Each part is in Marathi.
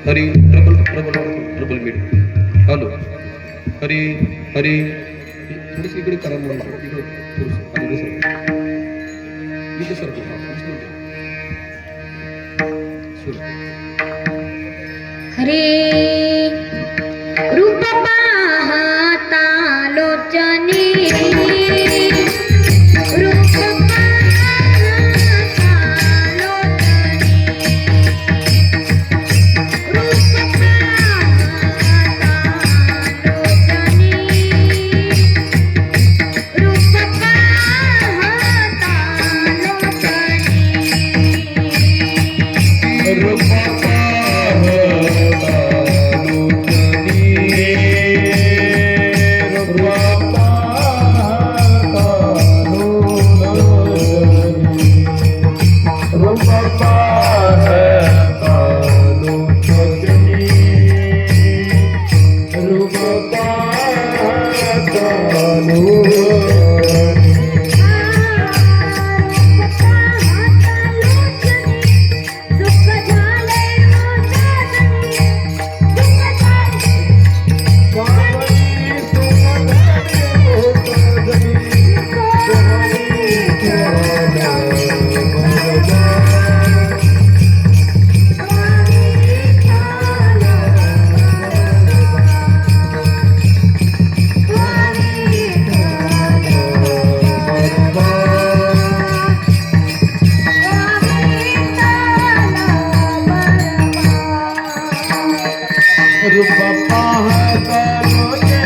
Hari trouble trouble trouble mid hello Hari Hari थोडंसं इकडे करा मला इकडे थोडंसं आणि इकडे सर हरे रूप पाहता लोचनी रूप पाहता लोचनी रूप पाहता लोचनी रूप पाहता लोचनी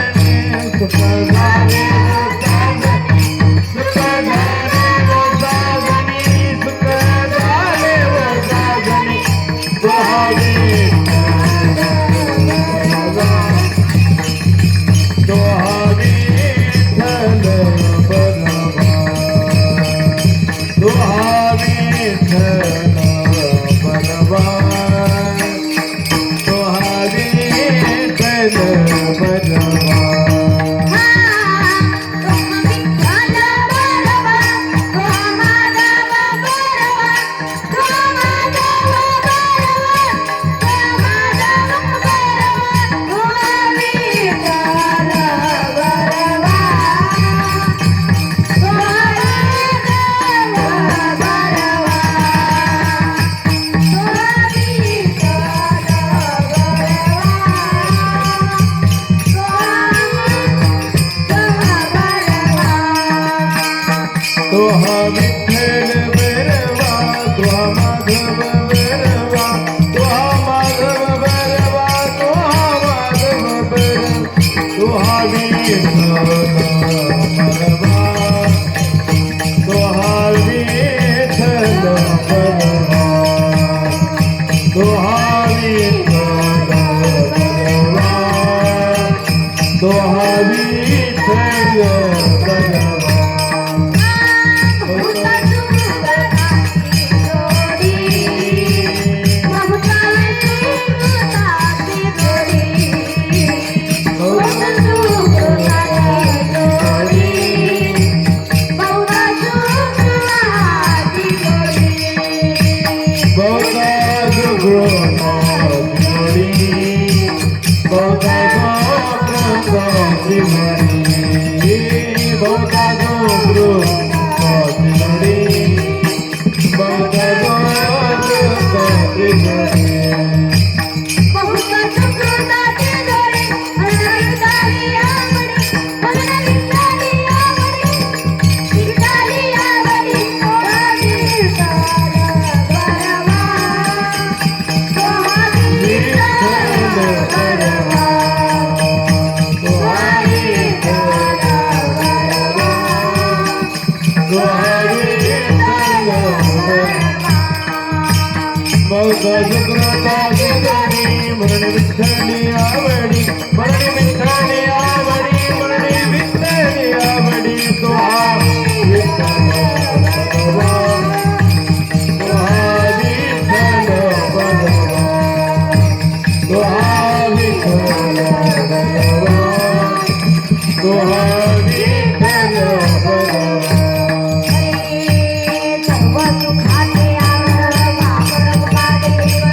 सर्व सुखाचे आवर वापर देव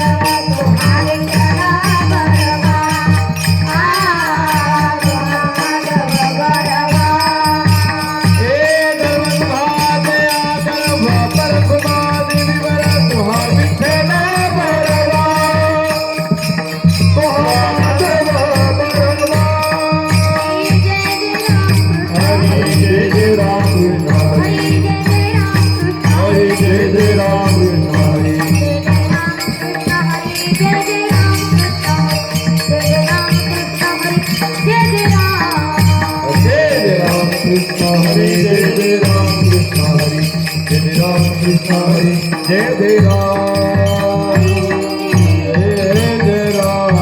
तुम्हारे चरण जय राम जय राम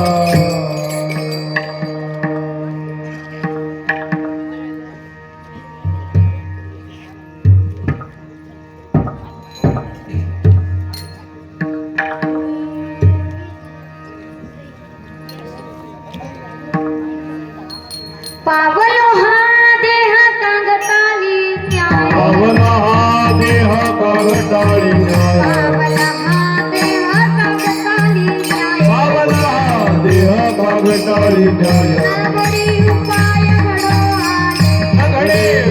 पावलो हा देह कांगताली न्याय पावला हा देह कागदाळी न्याय पावला हा देह कांगताली न्याय पावला हा देह कागदाळी न्याय नगडी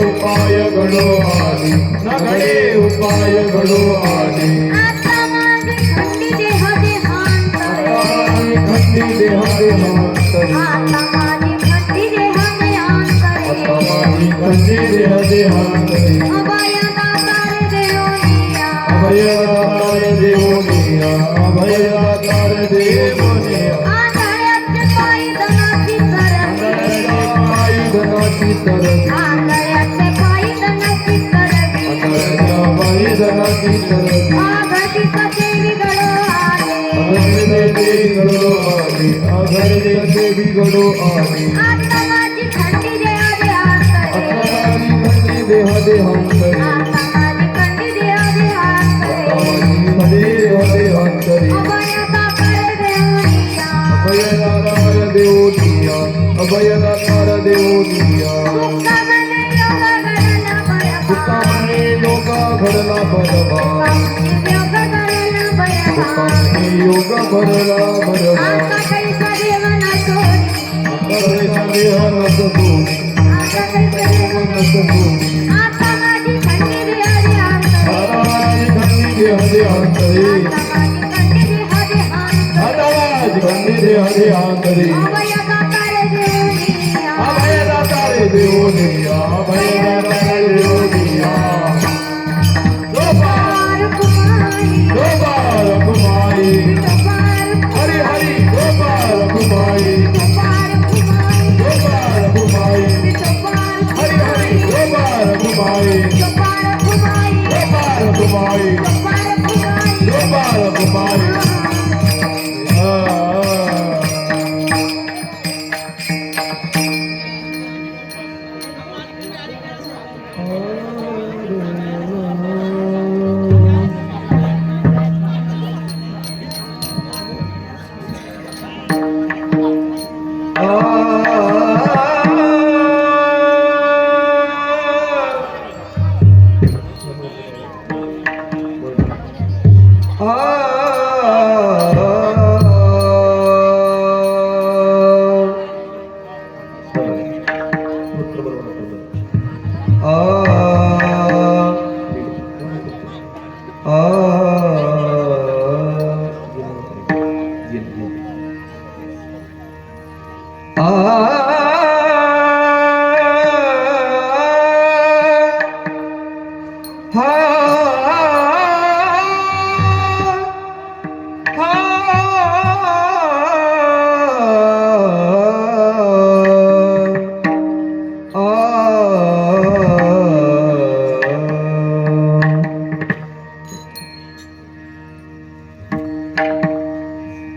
उपाय घडो आले नगडे उपाय घडो आले आता माझी खंडी देह देहांतरे खंडी देह देहांतरी आता माझी खंडी देह देहांतरे माझी खंडी देह देहांतरी अभयदातार देवनिया अभयदातार देवनिया अभयदातार देवनिया आंधळ्याचे पायी धनाची सरगी धनाची तरवी आंधळ्याचे पायी धनाची सरगी बाई धनाची तरवी आघटित देवी घडो आले अघडे देवी घडो आली अघडे देवी घडो आली आता माझी खंडी देह देहांतरे अकाली खंडी देह देहांतरी आता माझी खंडी देह देहांतरे खंडी देह देहांतरी अभयदातार देवनिया अभयदातार देवनिया अभयदातार देवनिया मुक्कामने योग गणना बळवा सुखाने लोका घडला बरवा योग गणना बळवा सुखाने योग भरला भरवा आता कैसा देवना सोडी अकराचा देह नसतो आता कैसा देवना नसतो आता माझी खंडी देह देहांतरे आराधी खंडी देह देहांतरी आता माझी खंडी देह देहांतरे आराधी खंडी देह देहांतरी अभयदातार देवनिया अभयदातारे देवनिया अभयदातारे देवनिया पार कुमारी गोपाल कुमारी पार हरि हरि गोपाल कुमारी पार कुमारी गोपाल कुमारी पार हरि हरि गोपाल कुमारी पार कुमारी गोपाल कुमारी पार कुमारी गोपाल कुमारी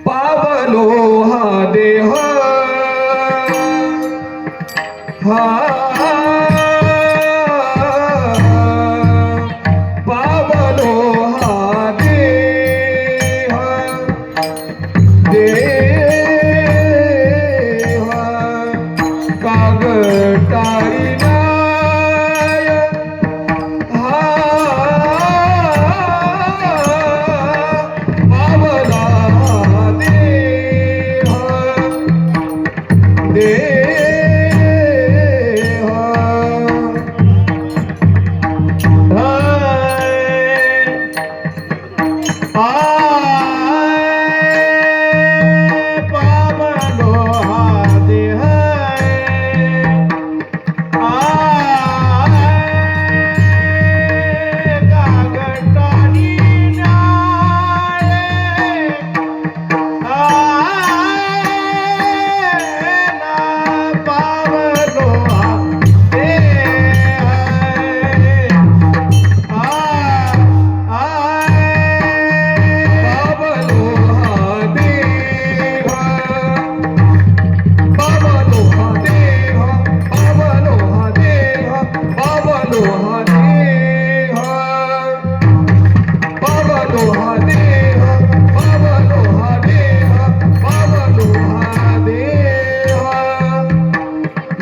पावलो हा देह पावलो हा देह देह कागटाळी नाय पावला देह देह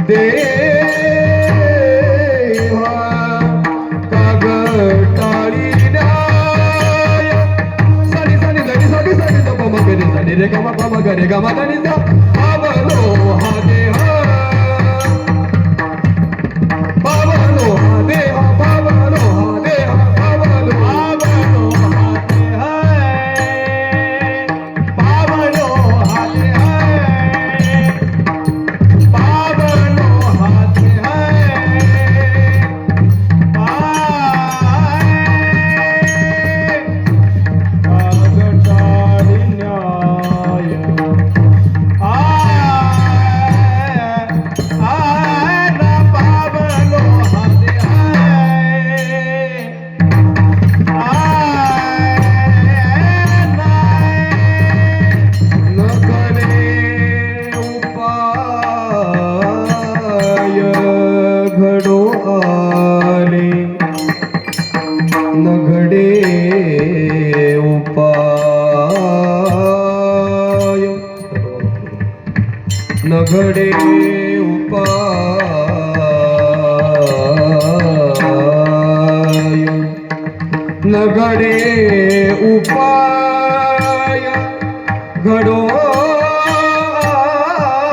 देवा काग टाळी न्याय साडी साडी साडी साडी साडी द पम गरे साडी रे गम पम गरे गम दानी द पावलो हा देह पावलो हा देह पावलो हा देह पावलो पावलो हा देह पावलो हा देह पावलो हा देह कागटाळी न्याय पावलो हा देह नगरे उपाय घडो आले नघडे उपाय नघडे उपाय नघडे उपाय घडो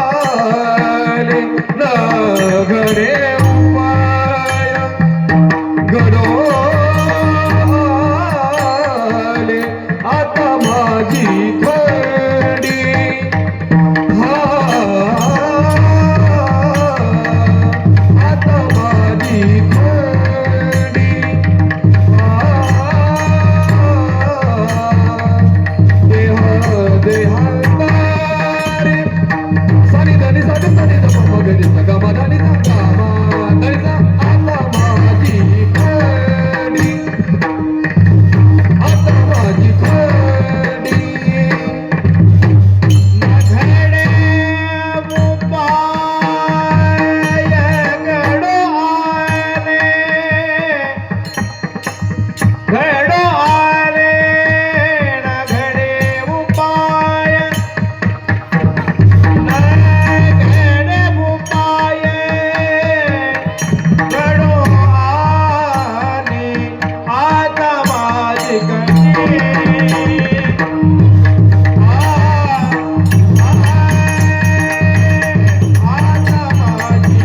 आले नघडे उपाय घडो आले आता माझी थंडी आता माझी थंडी देह देहांतारे सानी दानी सानी सानी द पम गरे द गम दानी द गम दानी द आता माझी थंडी आता माझी थंडी नघडे उपाय घडो आले घडो आले नघडे उपाय नघडे उपाय घडो आले आता माझी गंडी आता माझी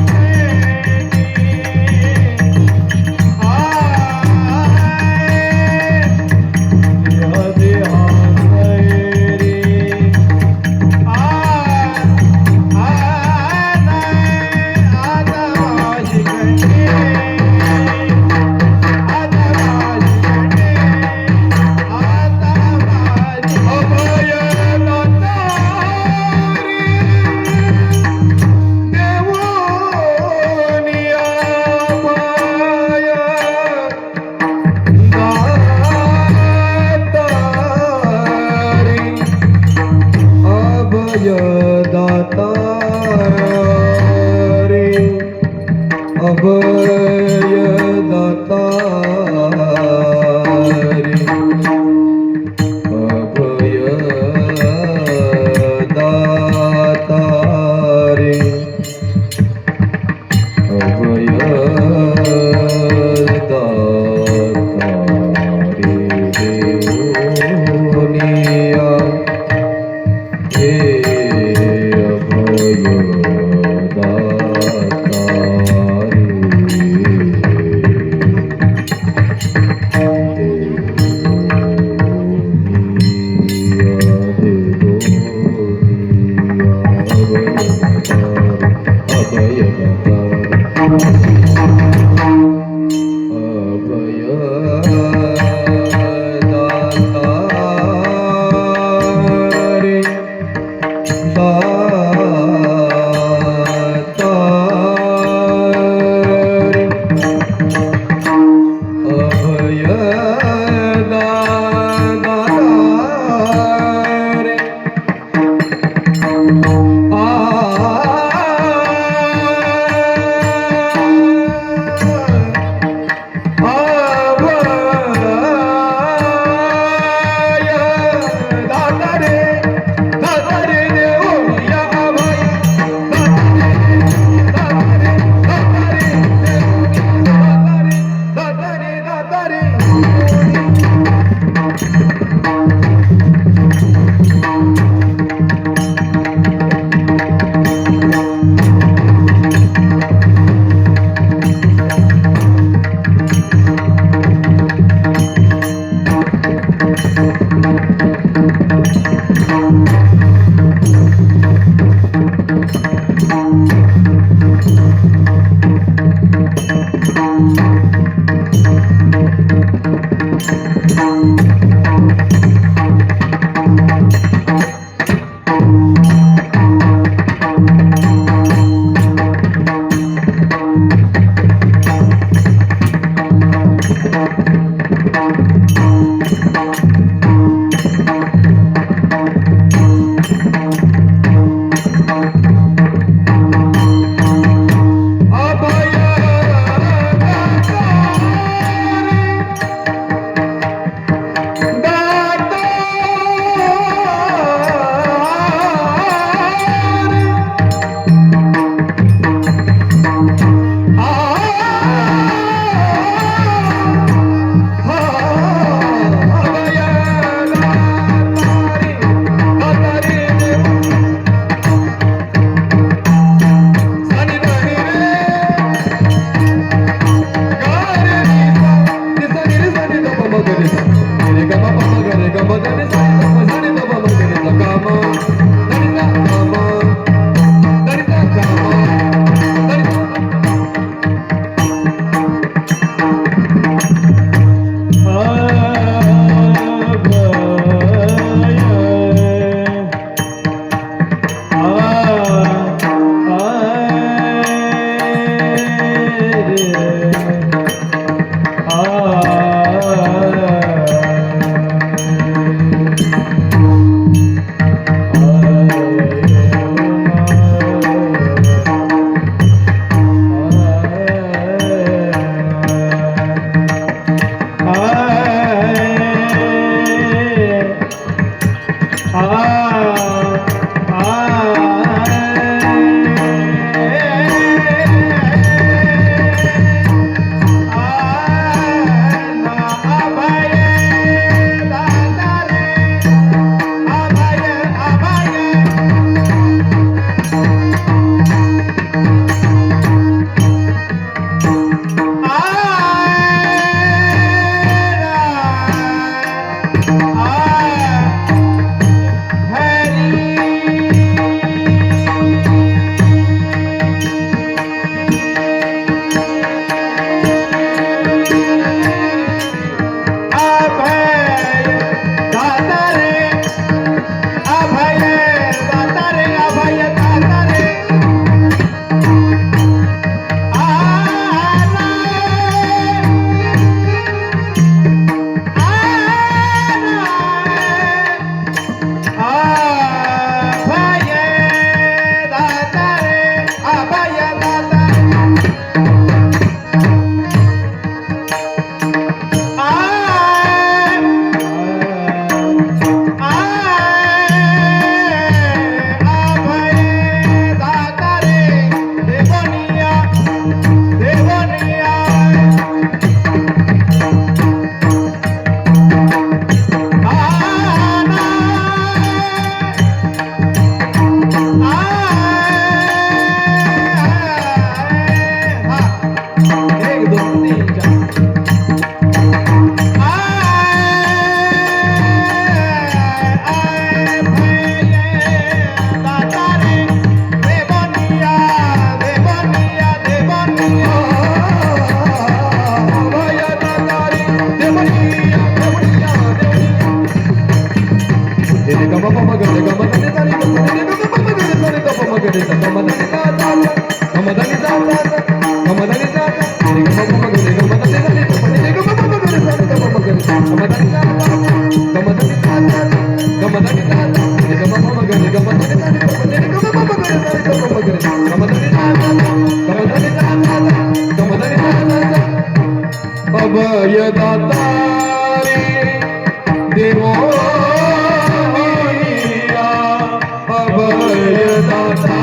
अभयदाता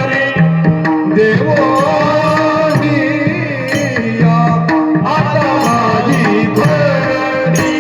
रे देवोनिया आता माझी घडी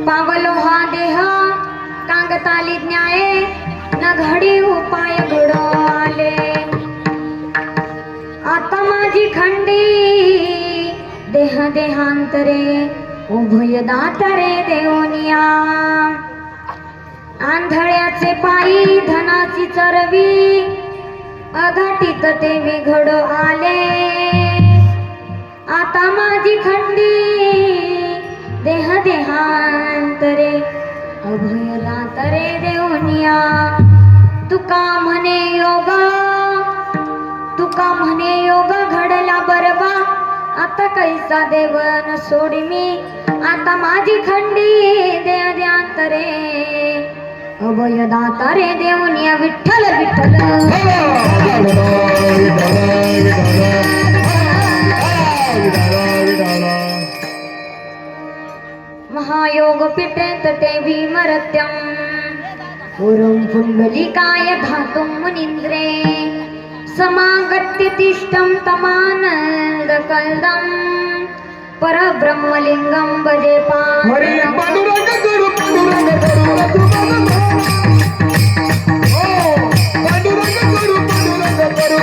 पावलो हा देह कांगताली न्याय न घडी उपाय घडो आले आता माझी खंडी देह देहांतरे उभय दातरे देवनिया आंधळ्याचे पायी धनाची चरवी अघटित ते विघडो आले आता माझी खंडी देह देहांतरे अभय दातरे देवनिया तुका म्हणे योग घडला बरबा आता कैसा देवन सोडी मी आता माझी खंडी देह देहांतरे अभय दातरे देवनिया विठ्ठल विठ्ठल महायोग पिटे तटे भीमरत्यं पुरं पुंडलिकाय धातुं मुनीन्द्रे समागत्य तिष्ठं तमानन्दकल्दं परब्रह्मलिङ्गं भजे हरे पांडुरंग गुरु पांडुरंग गुरु पांडुरंग गुरु पांडुरंग गुरु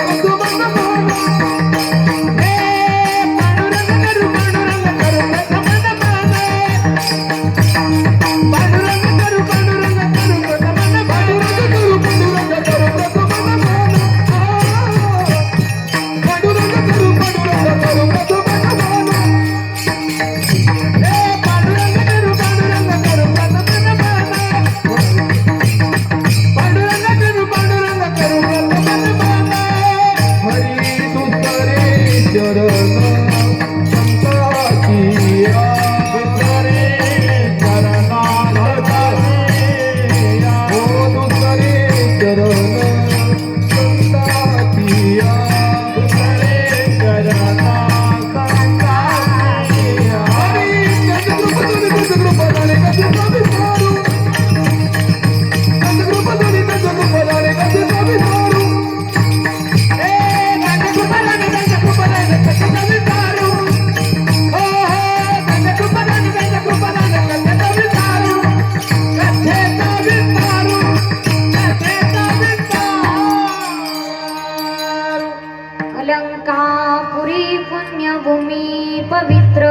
पुरी पुण्यभूमी पवित्र,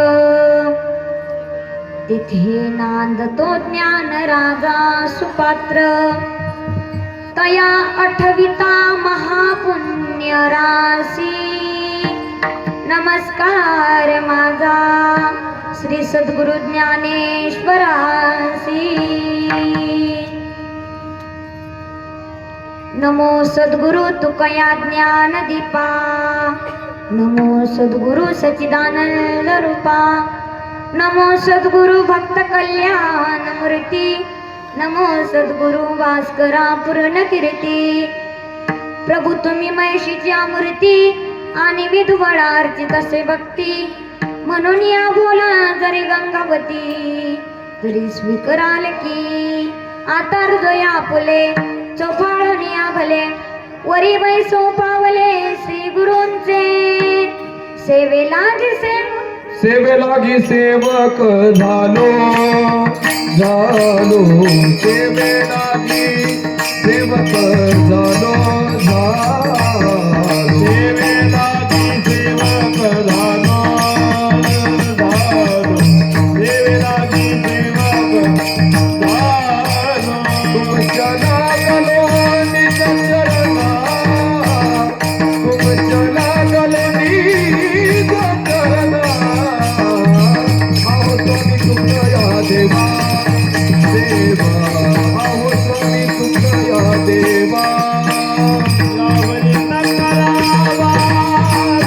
तिथे नांदतो ज्ञान राजा सुपात्र, तया आठविता महापुण्य राशी, नमस्कार माझा श्री सद्गुरु ज्ञानेश्वरासी. नमो सद्गुरु तुकया ज्ञान दीपा, नमो सद्गुरु सच्चिदानंद रूपा, नमो सद्गुरु भक्त कल्याण मूर्ती, नमो सद्गुरु भास्करा पूर्ण कीर्ती. प्रभू तुम्ही महिषीची मूर्ती आणि विधुवळा अर्चित असे भक्ती, म्हणून या बोला जरी गंगावती, तरी स्वीकाराल की आता हृदया फुले चोफाळून या भले, वरी बैसो पावले श्री गुरूंचे, सेवेलागी सेवक झालो सेवेलागी सेवक झालो सेवेलागी सेवक झालो सेवेलागी सेवक झालो. तुमच्या लागलो निज चरणा, तुमच्या लागलो निज चरणा, आहो स्वामी तुमच्या देवा देवा, आहो स्वामी तुमच्या देवा. यावरी न करावा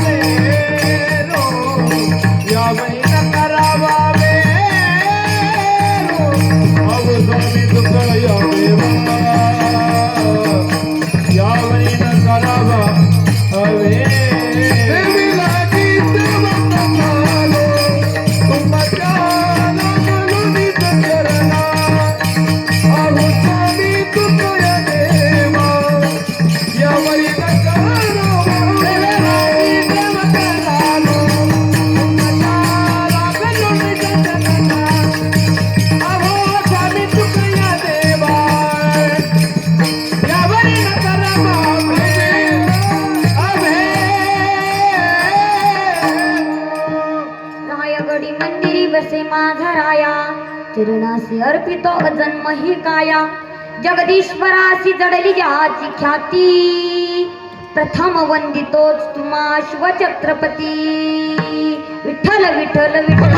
वेरो, यावरी न करावा वेरो, आहो स्वामी तुमच्या देवा, यावरी न करावा वेरो. सेवेलागी सेवक झालो, तुमच्या लागलो निज चरणा, आहो स्वामी तुमच्या देवा, यावरी न करावा. सेवेलागी सेवक झालो, तुमच्या लागलो निज चरणा, आहो स्वामी तुमच्या देवा, यावरी न करावा रायगडी मंदिरी बसे माझा राया, चरणासी अर्पितो अजन्म ही काया, जगदीश्वरासी जडली ज्याची ख्याती, प्रथम वंदितोच तुम्हा शिवछत्रपती. विठ्ठल विठ्ठल विठ्ठल.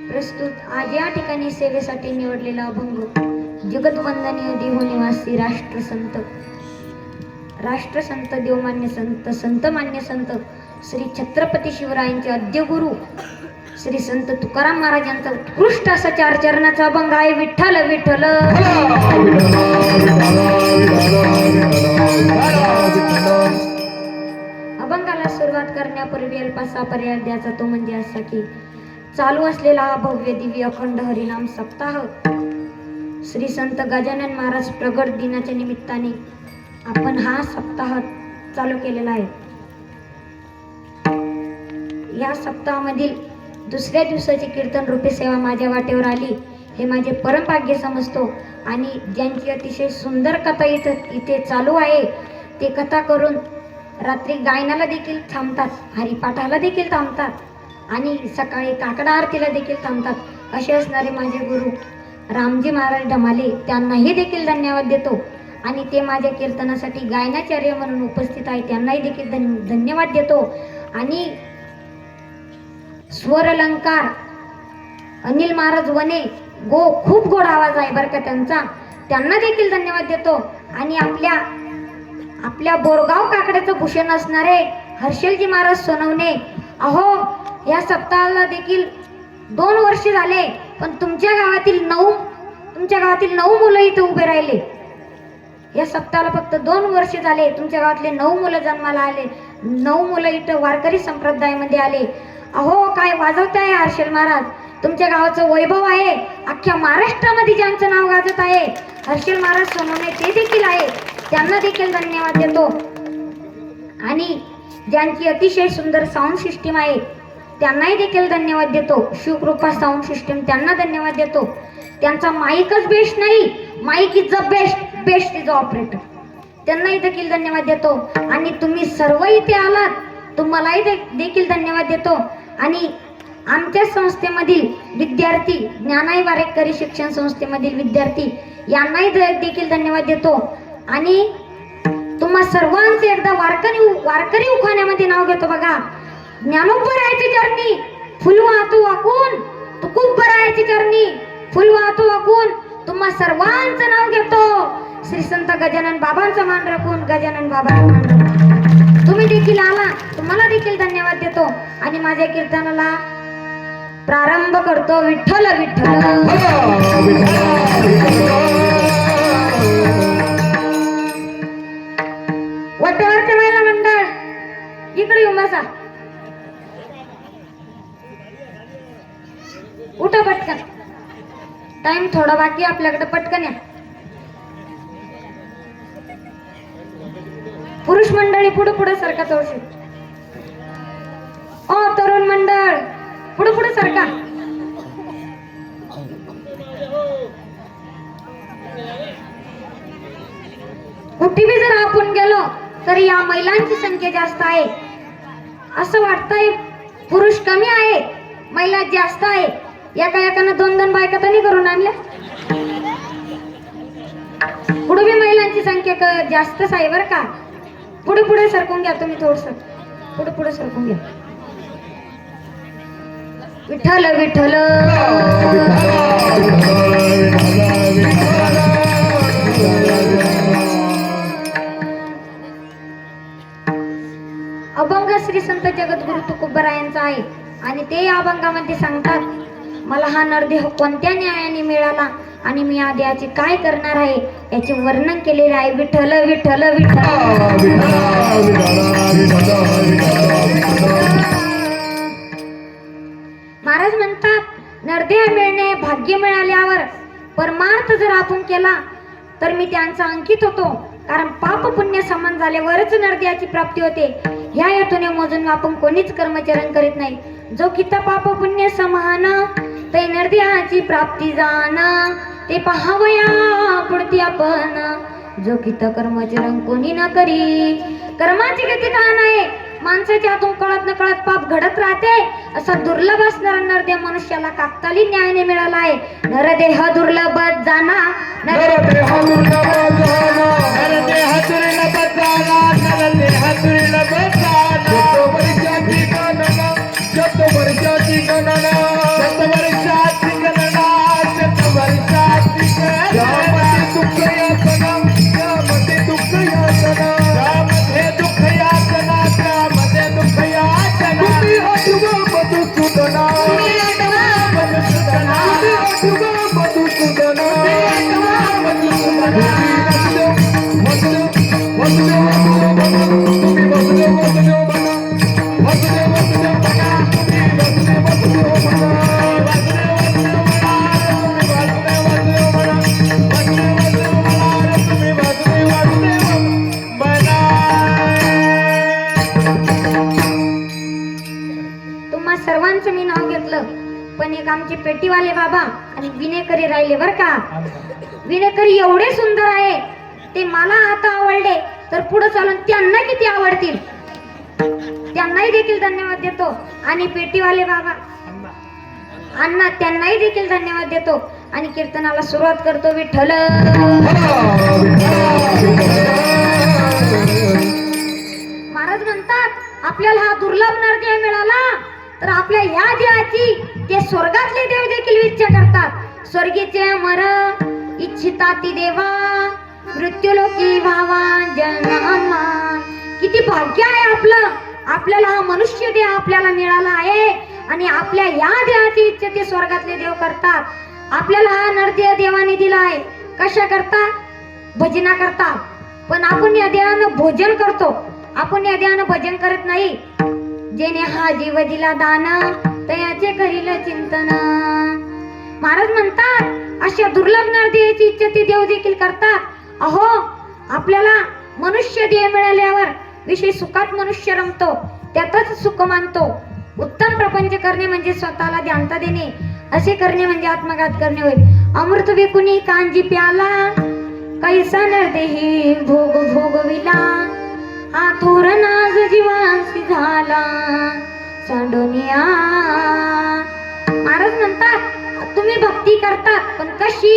प्रस्तुत आज या ठिकाणी सेवेसाठी निवडलेला अभंग जगतवंदनीय देवनिवासी राष्ट्रसंत देवमान्य संत संतमान्य संत श्री छत्रपती शिवरायांचे आद्य गुरु श्री संत तुकाराम महाराज यांचा उत्कृष्ट असा 4 चरणाचा अभंग आहे. विठ्ठल विठ्ठल. अभंगाला सुरुवात करण्यापूर्वी अल्पासा पर्याय द्यायचा, तो म्हणजे असा की चालू असलेला हा भव्य दिव्य अखंड हरिनाम सप्ताह श्री संत गजानन महाराज प्रगट दिनाच्या निमित्ताने आपण हा सप्ताह चालू केलेला आहे. या सप्ताहामधील दुसऱ्या दिवसाची कीर्तन रूपी सेवा माझ्या वाटेवर आली हे माझे परम भाग्य समजतो. आणि ज्यांची अतिशय सुंदर कथा इथे चालू आहे ते कथा करून रात्री गायनाला देखील थांबतात, हरिपाठाला देखील थांबतात आणि सकाळी काकडा आरतीला देखील थांबतात. असे असणारे माझे गुरु रामजी महाराज ढमाले, त्यांनाही देखील धन्यवाद देतो. आणि ते माझ्या कीर्तनासाठी गायनाचार्य म्हणून उपस्थित आहे, त्यांनाही देखील धन्यवाद देतो. आणि स्वर अलंकार अनिल महाराज वने खूप गोड आवाज आहे बरं का त्यांचा, त्यांना देखील धन्यवाद देतो. आणि आपल्या बोरगाव काकड्याचं भूषण असणारे हर्षलजी महाराज सोनवणे, अहो या सप्ताहाला देखील 2 वर्ष झाले, पण तुमच्या गावातील 9 मुलं इथे उभे राहिले. या सप्ताहाला फक्त 2 वर्ष झाले, तुमच्या गावातले 9 मुलं जन्माला आले, 9 मुलं इथं वारकरी संप्रदायामध्ये आले. अहो काय वाजवताय हर्षल महाराज, तुमच्या गावाचं वैभव आहे, अख्ख्या महाराष्ट्रामध्ये ज्यांचं नाव गाजत आहे हर्षल महाराज सोनवणे ते देखील आहे, त्यांना देखील धन्यवाद देतो. आणि ज्यांची अतिशय सुंदर साऊंड सिस्टीम आहे त्यांनाही देखील धन्यवाद देतो. शिवकृपा साऊंड सिस्टीम त्यांना धन्यवाद देतो. त्यांचा माईकच बेस्ट नाही, mike is the best, best is operator, त्यांनाही देखील धन्यवाद देतो. आणि तुम्ही सर्व इथे आलात, तुम्हालाही देखील धन्यवाद देतो. आणि आमच्या संस्थेमधील विद्यार्थी, ज्ञानाई वारेकरी शिक्षण संस्थेमधील विद्यार्थी यांनाही देखील धन्यवाद देतो. आणि तुम्हा सर्वांचे एकदा वारकरी उखाण्यामध्ये नाव घेतो बघा. ज्ञानोबरायाची चरणी फुल वाहतो वाकून, तुकोबरायाची चरणी फुल वाहतो वाकून, तुम्हा सर्वांचं नाव घेतो. श्री संत गजानन बाबांचा मान राखून, गजानन बाबांचा मान राखून तुम्ही देखील आला, तुम्हाला देखील धन्यवाद देतो. आणि माझ्या कीर्तनाला प्रारंभ करतो. विठ्ठल विठ्ठल वट्टेवरचे महिला मंडळ इकडे येऊ बसा. उठा पटकन, टाइम थोडा बाकी आपल्याकडे, पटकन या. पुरुष मंडळी पुढे पुढे सरका थोडशी. ओ तरुण मंडळ पुढे पुढे सरका. कुठे बी जर आपण गेलो तर या महिलांची संख्या जास्त आहे. असं वाटतंय पुरुष कमी आहे, महिला जास्त आहे. एकानं 2-2 बायका तरी करून आणल्या. पुढे बी महिलांची संख्या जास्तच आहे बरं का. पुढे पुढे सरकून घ्या तुम्ही, थोडस पुढे पुढे सरकून घ्या. विठ्ठल विठ्ठल अभंग श्री संत जगद्गुरु तुकोबरायांचा आहे. आणि ते या अभंगामध्ये सांगतात, मला हा नरदेह कोणत्या न्यायाने मिळाला आणि मी या देहाचे काय करणार आहे याचे वर्णन केलेले आहे. विठ्ठल विठ्ठल विठ्ठल. महाराज म्हणतात, नरदेह मिळणे भाग्य मिळाल्यावर परमार्थ जर आपण केला तर मी त्यांचा अंकित होतो. कारण पाप पुण्य समान झाल्यावरच नरदेहाची प्राप्ती होते. ह्या हेतूने मोजून आपण कोणीच कर्मचरण करीत नाही. जो किता पाप पुण्य समान ते नरदेहाची प्राप्ती जाण, ते पहावया पुढती आपण. जो किता कर्मचरण कोणी न करी. कर्माची गती का नाही, माणसाच्या हातून कळत न कळत पाप घडत राहते. असा दुर्लभ असणारा नरदेह मनुष्याला काकतालीन न्यायाने मिळाला आहे. नरदेह दुर्लभ जाना, नरदेह दुर्लभ जाना, नरदेह दुर्लभ जाना, नरदेह दुर्लभ जाना. वर्षाची गणना, शत वर्षाची गणना, शत वर्षाची गणना, शत वर्षाची गणना. दुःख यातना, त्यामध्ये दुःख यातना, त्यामध्ये दुःख यातना, त्यामध्ये दुःख यातना. तुम्ही आठवा मधुसूदना, तुम्ही आठवा मधुसूदना, तुम्ही आठवा मधुसूदना, तुम्ही आठवा मधुसूदना. तुम्ही वसुदेव वसुदेव बना, वसुदेव वसुदेव बना, तुम्ही वसुदेव वसुदेव बना, वसुदेव वसुदेव बना, तुम्ही वसुदेव वसुदेव बना, वसुदेव वसुदेव बना, तुम्ही वसुदेव वसुदेव बना. तुम्हा सर्वांचं मी नाव घेतलं, पण एक आमचे पेटीवाले बाबा आणि विनेकरी राहिले बर का. विनेकरी एवढे सुंदर आहे, ते मला आता आवडले तर पुढे चालून त्यांना किती आवडतील. त्यांनाही देखील धन्यवाद देतो. आणि पेटीवाले बाबा अण्णा त्यांनाही देखील धन्यवाद देतो. आणि कीर्तनाला सुरुवात करतो. विठ्ठल महाराज म्हणतात, आपल्याला हा दुर्लभ नरदेह मिळाला तर आपल्या या देहाची ते स्वर्गातले देव देखील इच्छा करतात. स्वर्गीचे अमर इच्छिता ती देवा, मृत्यूलोकी भावा जन्मा. किती भाग्य आहे आपलं. आपल्याला हा मनुष्य देह आपल्याला मिळाला आहे. आणि आपल्या या देहाची इच्छा ते स्वर्गातले देव करतात. आपल्याला हा नरदेह देवाने दिला आहे कशा करता, भजना करता. पण आपण या देहानं भोजन करतो, आपण या देहानं भजन करत नाही. जेने हा जीव दिला दान, तयाचे करील चिंतन. महाराज म्हणतात, अशा दुर्लभ नरदेहाची इच्छा ते देव देखील करतात. अहो, आपल्याला मनुष्य देह मिळाल्यावर विषय सुखात मनुष्य रमतो, त्यातच सुख मानतो. उत्तम प्रपंच करणे म्हणजे स्वतःला ध्यानता देणे, असे करणे म्हणजे आत्मघात करणे होय. अमृत विकुणी कांजी प्याला, कैसा नरदेही भोग भोगविला हा थोर नाज जीवांसी झाला सांडोनिया. महाराज म्हणतात तुम्ही भक्ती करतात पण कशी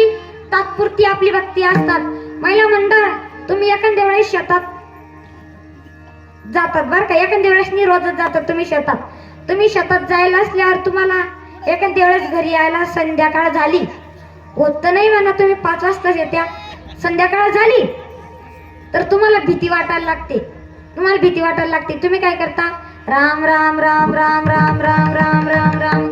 तात्पुरती आपली भक्ती असतात. महिला मंडळ तुम्ही एखाद्या वेळेस शेतात जातात बरं का, एखाद्या वेळेस रोजच जातात तुम्ही शेतात. तुम्ही शेतात जायला असल्यावर तुम्हाला एखाद्या वेळेस घरी यायला संध्याकाळ झाली, होत नाही म्हणा तुम्ही 5 वाजताच येत्या, संध्याकाळ झाली तर तुम्हाला भीती वाटायला लागते. तुम्हाला भीती वाटायला लागते. तुम्ही काय करता? राम राम राम राम राम राम राम राम राम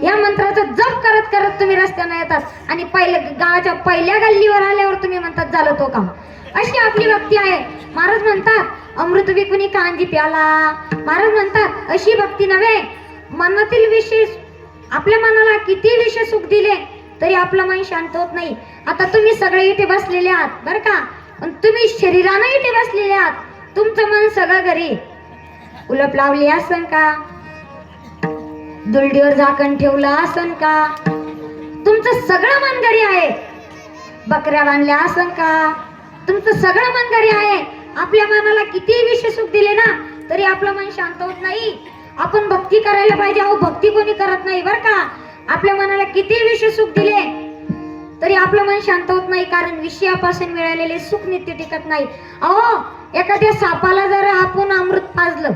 या मंत्राचा जप करत करत तुम्ही रस्त्याने येतात आणि गावाच्या पहिल्या गल्लीवर आल्यावर तुम्ही म्हणतात झालं तो काम. अशी आपली भक्ती आहे. महाराज म्हणतात अमृत विकुनी कांजी प्याला. महाराज म्हणतात अशी भक्ती नव्हे, मनातील विषय आपल्या मनाला किती विषय सुख दिले तरी आपलं मन शांत होत नाही. आता तुम्ही सगळे इथे बसलेले आहात बरं का, पण तुम्ही शरीराने इथे बसलेले आहात, तुमचं मन सगळं घरी उलप लावली असन का, दुलडीवर झाकण ठेवलं असन का, तुमचं सगळं मन घरी आहे, बकऱ्या बांधल्या असन का, तुमचं सगळं मन घरी आहे. आपल्या मनाला किती विषय सुख दिले ना तरी आपलं मन शांत होत नाही. आपण भक्ती करायला पाहिजे. अहो भक्ती कोणी करत नाही बरं का. आपल्या मनाला किती विषय सुख दिले तरी आपलं मन शांत होत नाही, कारण विषयापासून मिळालेले सुख नित्य टिकत नाही. अहो एखाद्या सापाला जर आपण अमृत पाजलं,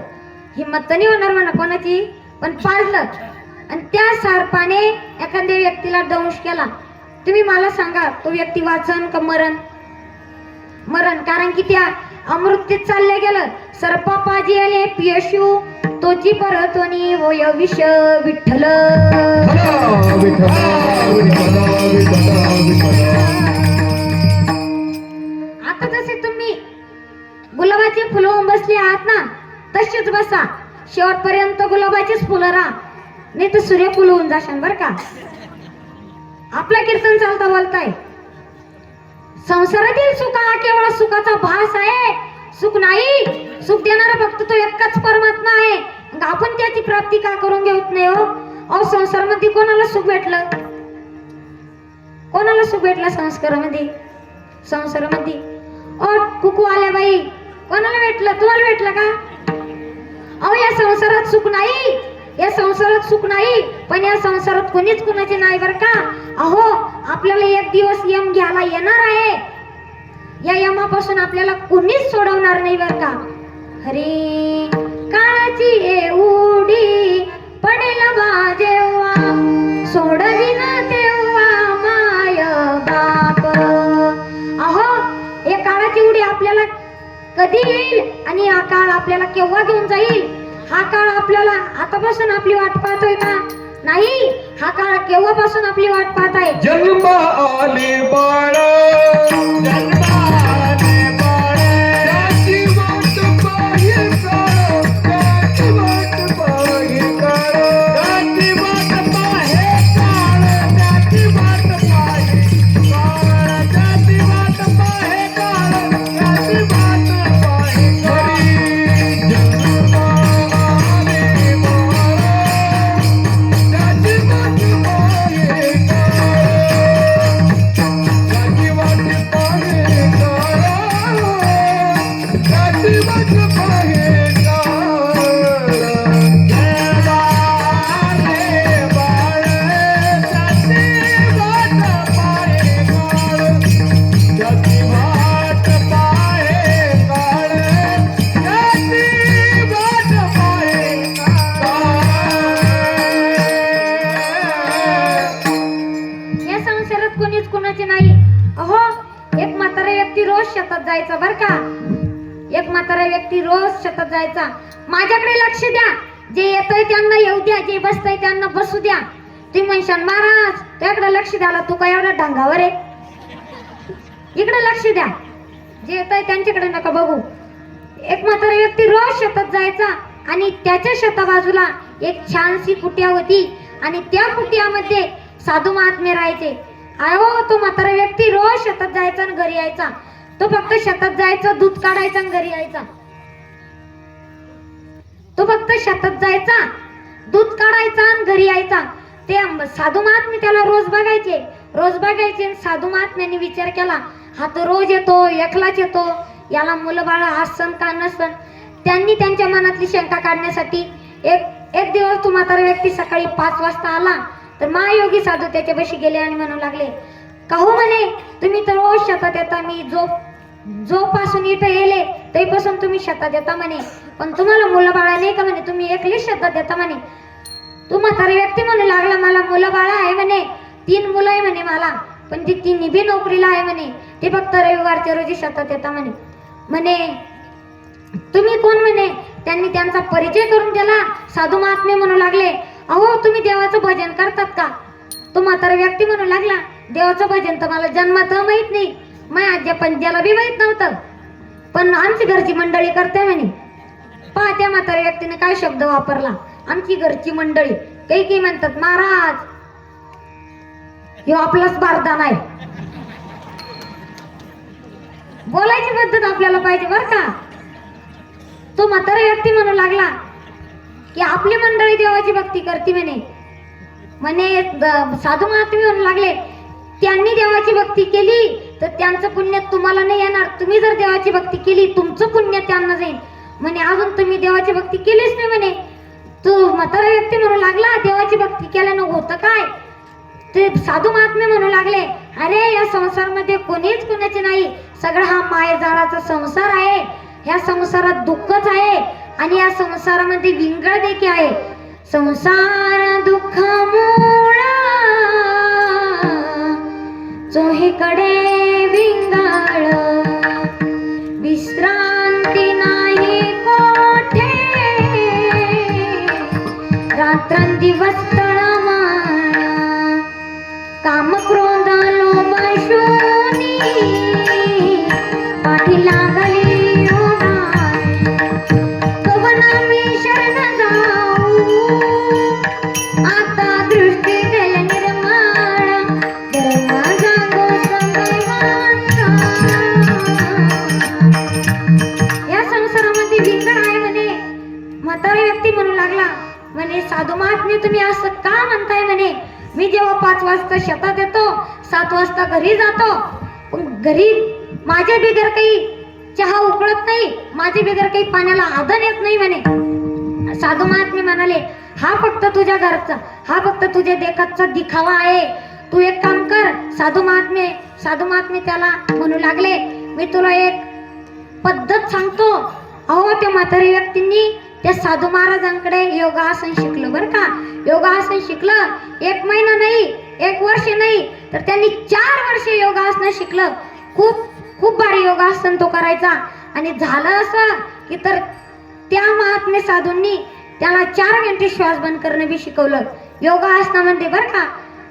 हिंमत नाही होणार म्हणा कोणाची, पण पाजलं आणि त्या सापाने एखाद्या व्यक्तीला दंश केला, तुम्ही मला सांगा तो व्यक्ती वाचन का मरण? मरण. कारण की त्या अमृत चालले गेलं. सर्प पाजी आले पियशू तोची परतोनी वय विष विठ्ठल. आता जसे तुम्ही गुलाबाचे फुलं बसले आहात ना तसेच बसा, शेवटपर्यंत गुलाबाचीच फुलं राहा, नाही तर सूर्यफुल होऊन जाशान बर का. आपलं कीर्तन चालता बोलताय. संसारातील सुख हा केवळ सुखाचा भास आहे, सुख नाही. सुख देणारा फक्त तो एकच परमात्मा आहे. मग आपण त्याची प्राप्ती का करून घेत नाही हो? अहो संसारामध्ये कोणाला सुख भेटलं? कोणाला सुख भेटलं संस्कारामध्ये? संसारामध्ये ओ कुकू आल्या बाई कोणाला भेटलं? तुम्हाला भेटलं का? अहो या संसारात सुख नाही, या संसारात सुख नाही, पण या संसारात कोणीच कुणाचे नाही बर का. अहो आपल्याला एक दिवस यम घ्यायला येणार आहे. या यमापासून आपल्याला कोणीच सोडवणार नाही बर का. हरी काळाची एवढी पडेल बा जेव्हा, सोडविन तेव्हा माय बाप. अहो हे काळाची उडी आपल्याला कधी येईल आणि हा काळ आपल्याला केव्हा घेऊन जाईल? हा काळ आपल्याला आतापासून आपली वाट पाहतोय का? नाही. हा काळ केव्हापासून आपली वाट पाहत आहे? जन्म आले बाळ, जन्म आले बाळ, त्याची वाट पाहे काळ, त्याची वाट पाहे काळ, त्याची वाट पाहे काळ, त्याची वाट पाहे काळ, त्याची वाट पाहे काळ, त्याची वाट पाहे काळ. जन्म आले बाळ, त्याची वाट पाहे काळ, त्याची वाट पाहे काळ, त्याची वाट पाहे काळ. जन्म आले बाळ, त्याची वाट पाहे काळ, त्याची वाट पाहे काळ, त्याची वाट पाहे काळ. या संसारात कोणीच कुणाचे नाही. अहो एक म्हातारा व्यक्ती रोज शेतात जायचा बर का. एक म्हातारा व्यक्ती रोज शेतात जायचा. माझ्याकडे लक्ष द्या. जे येतंय त्यांना येऊ द्या, जे बसतंय त्यांना बसू द्या. तुम्ही म्हणशान महाराज त्याकडे लक्ष द्याला तू काय एवढा ढंगावर आहे? इकडे लक्ष द्या. जे येतंय त्यांच्याकडे नका बघू. एक म्हातारा व्यक्ती रोज शेतात जायचा आणि त्याच्या शेता बाजूला एक छानशी कुटिया होती आणि त्या कुटियामध्ये साधू महात्मे राहायचे. अहो तो म्हातारा व्यक्ती रोज शेतात जायचा आणि घरी यायचा. तो फक्त शेतात जायचा, दूध काढायचा आणि घरी यायचा. तो फक्त शेतात जायचा, दूध काढायचा आणि घरी यायचा. ते साधू महात्मे त्याला रोज बघायचे. साधू महात्म्यांनी विचार केला हा तर रोज येतो, एकलाच येतो, याला मुलं बाळ असन का नसन. त्यांनी त्यांच्या मनातली शंका काढण्यासाठी एक दिवस तो म्हातारा व्यक्ती सकाळी 5 वाजता आला तर महायोगी साधू त्याच्यापाशी गेले आणि म्हणू लागले, का हो म्हणे, तुम्ही तर रोज शेतात येता, मी जोपासून इथं येले तेपासून तुम्ही शेतात येता म्हणे, पण तुम्हाला मुलं बाळा नाही का म्हणे, तुम्ही एकलीच शेतात येता म्हणे. तू म्हातारा व्यक्ती म्हणू लागला, मला मुलं बाळा आहे म्हणे, 3 मुलं आहे म्हणे मला, पण ती 3 बी नोकरीला आहे म्हणे, ते फक्त रविवारच्या रोजी शेतात येता म्हणे. म्हणे तुम्ही कोण म्हणे. त्यांनी त्यांचा परिचय करून दिला. साधू महात्मे म्हणू लागले, अहो तुम्ही देवाचं भजन करतात का. तो म्हातारा व्यक्ती म्हणू लागला, देवाचं भजन तर मला जन्मात माहित नाही, माझ्या आज्या पंजाला बी माहित नव्हतं, पण आमची घरची मंडळी करते म्हणे. पहा त्या म्हाताऱ्या व्यक्तीने काय शब्द वापरला, आमची घरची मंडळी. काही म्हणतात, महाराज ह्यो आपलाच बारदान आहे. बोलायची पद्धत आपल्याला पाहिजे बर का. तो म्हातारा व्यक्ती म्हणू लागला की आपली मंडळी देवाची भक्ती करते म्हणे. साधू महात्मे म्हणू लागले, त्यांनी देवाची भक्ती केली तर त्यांचं पुण्य तुम्हाला नाही येणार, तुम्ही जर देवाची भक्ती केली तुमचं पुण्य त्यांना जाईल म्हणे. अजून तुम्ही देवाची भक्ती केलीच नाही म्हणे. तो म्हातारा व्यक्ती म्हणू लागला, देवाची भक्ती केल्यानं होतं काय. ते साधू महात्मे म्हणू लागले, अरे या संसारामध्ये कोणीच कोणाचे नाही, सगळा हा मायेजाळाचा संसार आहे, ह्या संसारात दुःखच आहे आणि या संसारामध्ये विंगळ देखील आहे. संसार दुःख मुळा चोहीकडे विंगाळ, विश्रांती नाही कोठे, रात्रंदिवस तळमळ, काम क्रोध लोभ शूनी, पाठी लागली योगाई, कवना मी शरण जाऊ, आता दृष्टी देल निर्मळ, धर्म जागो समयांचा. या संसारामध्ये विंगड आहे म्हणे. म्हातारा व्यक्ती म्हणू लागला, म्हणे साधू महात्मे तुम्ही असं का म्हणताय म्हणे. मी जेव्हा 5 वाजता शेतात येतो, 7 वाजता घरी जातो, पण घरी माझ्या बिगर काही चहा उकळत नाही, माझ्या बिगर काही पाण्याला आदन येत नाही म्हणे. साधू महात्मे म्हणाले, हा फक्त तुझ्या घरचा, हा फक्त तुझ्या देखाचा दिखावा आहे, तू एक काम कर. साधू महात्मे त्याला म्हणू लागले, मी तुला एक पद्धत सांगतो. अहो त्या म्हातारी व्यक्तींनी त्या साधू महाराजांकडे योगासन शिकलं बर का. योगासन शिकलं 1 महिना नाही, 1 वर्ष नाही, तर त्यांनी 4 वर्षे योगासन शिकलं. खूप भारी योगासन तो करायचा. आणि झालं असं की तर त्या महात्मे साधूंनी त्याला 4 घंटे श्वास बंद करणं बी शिकवलं योगासनामध्ये बर का.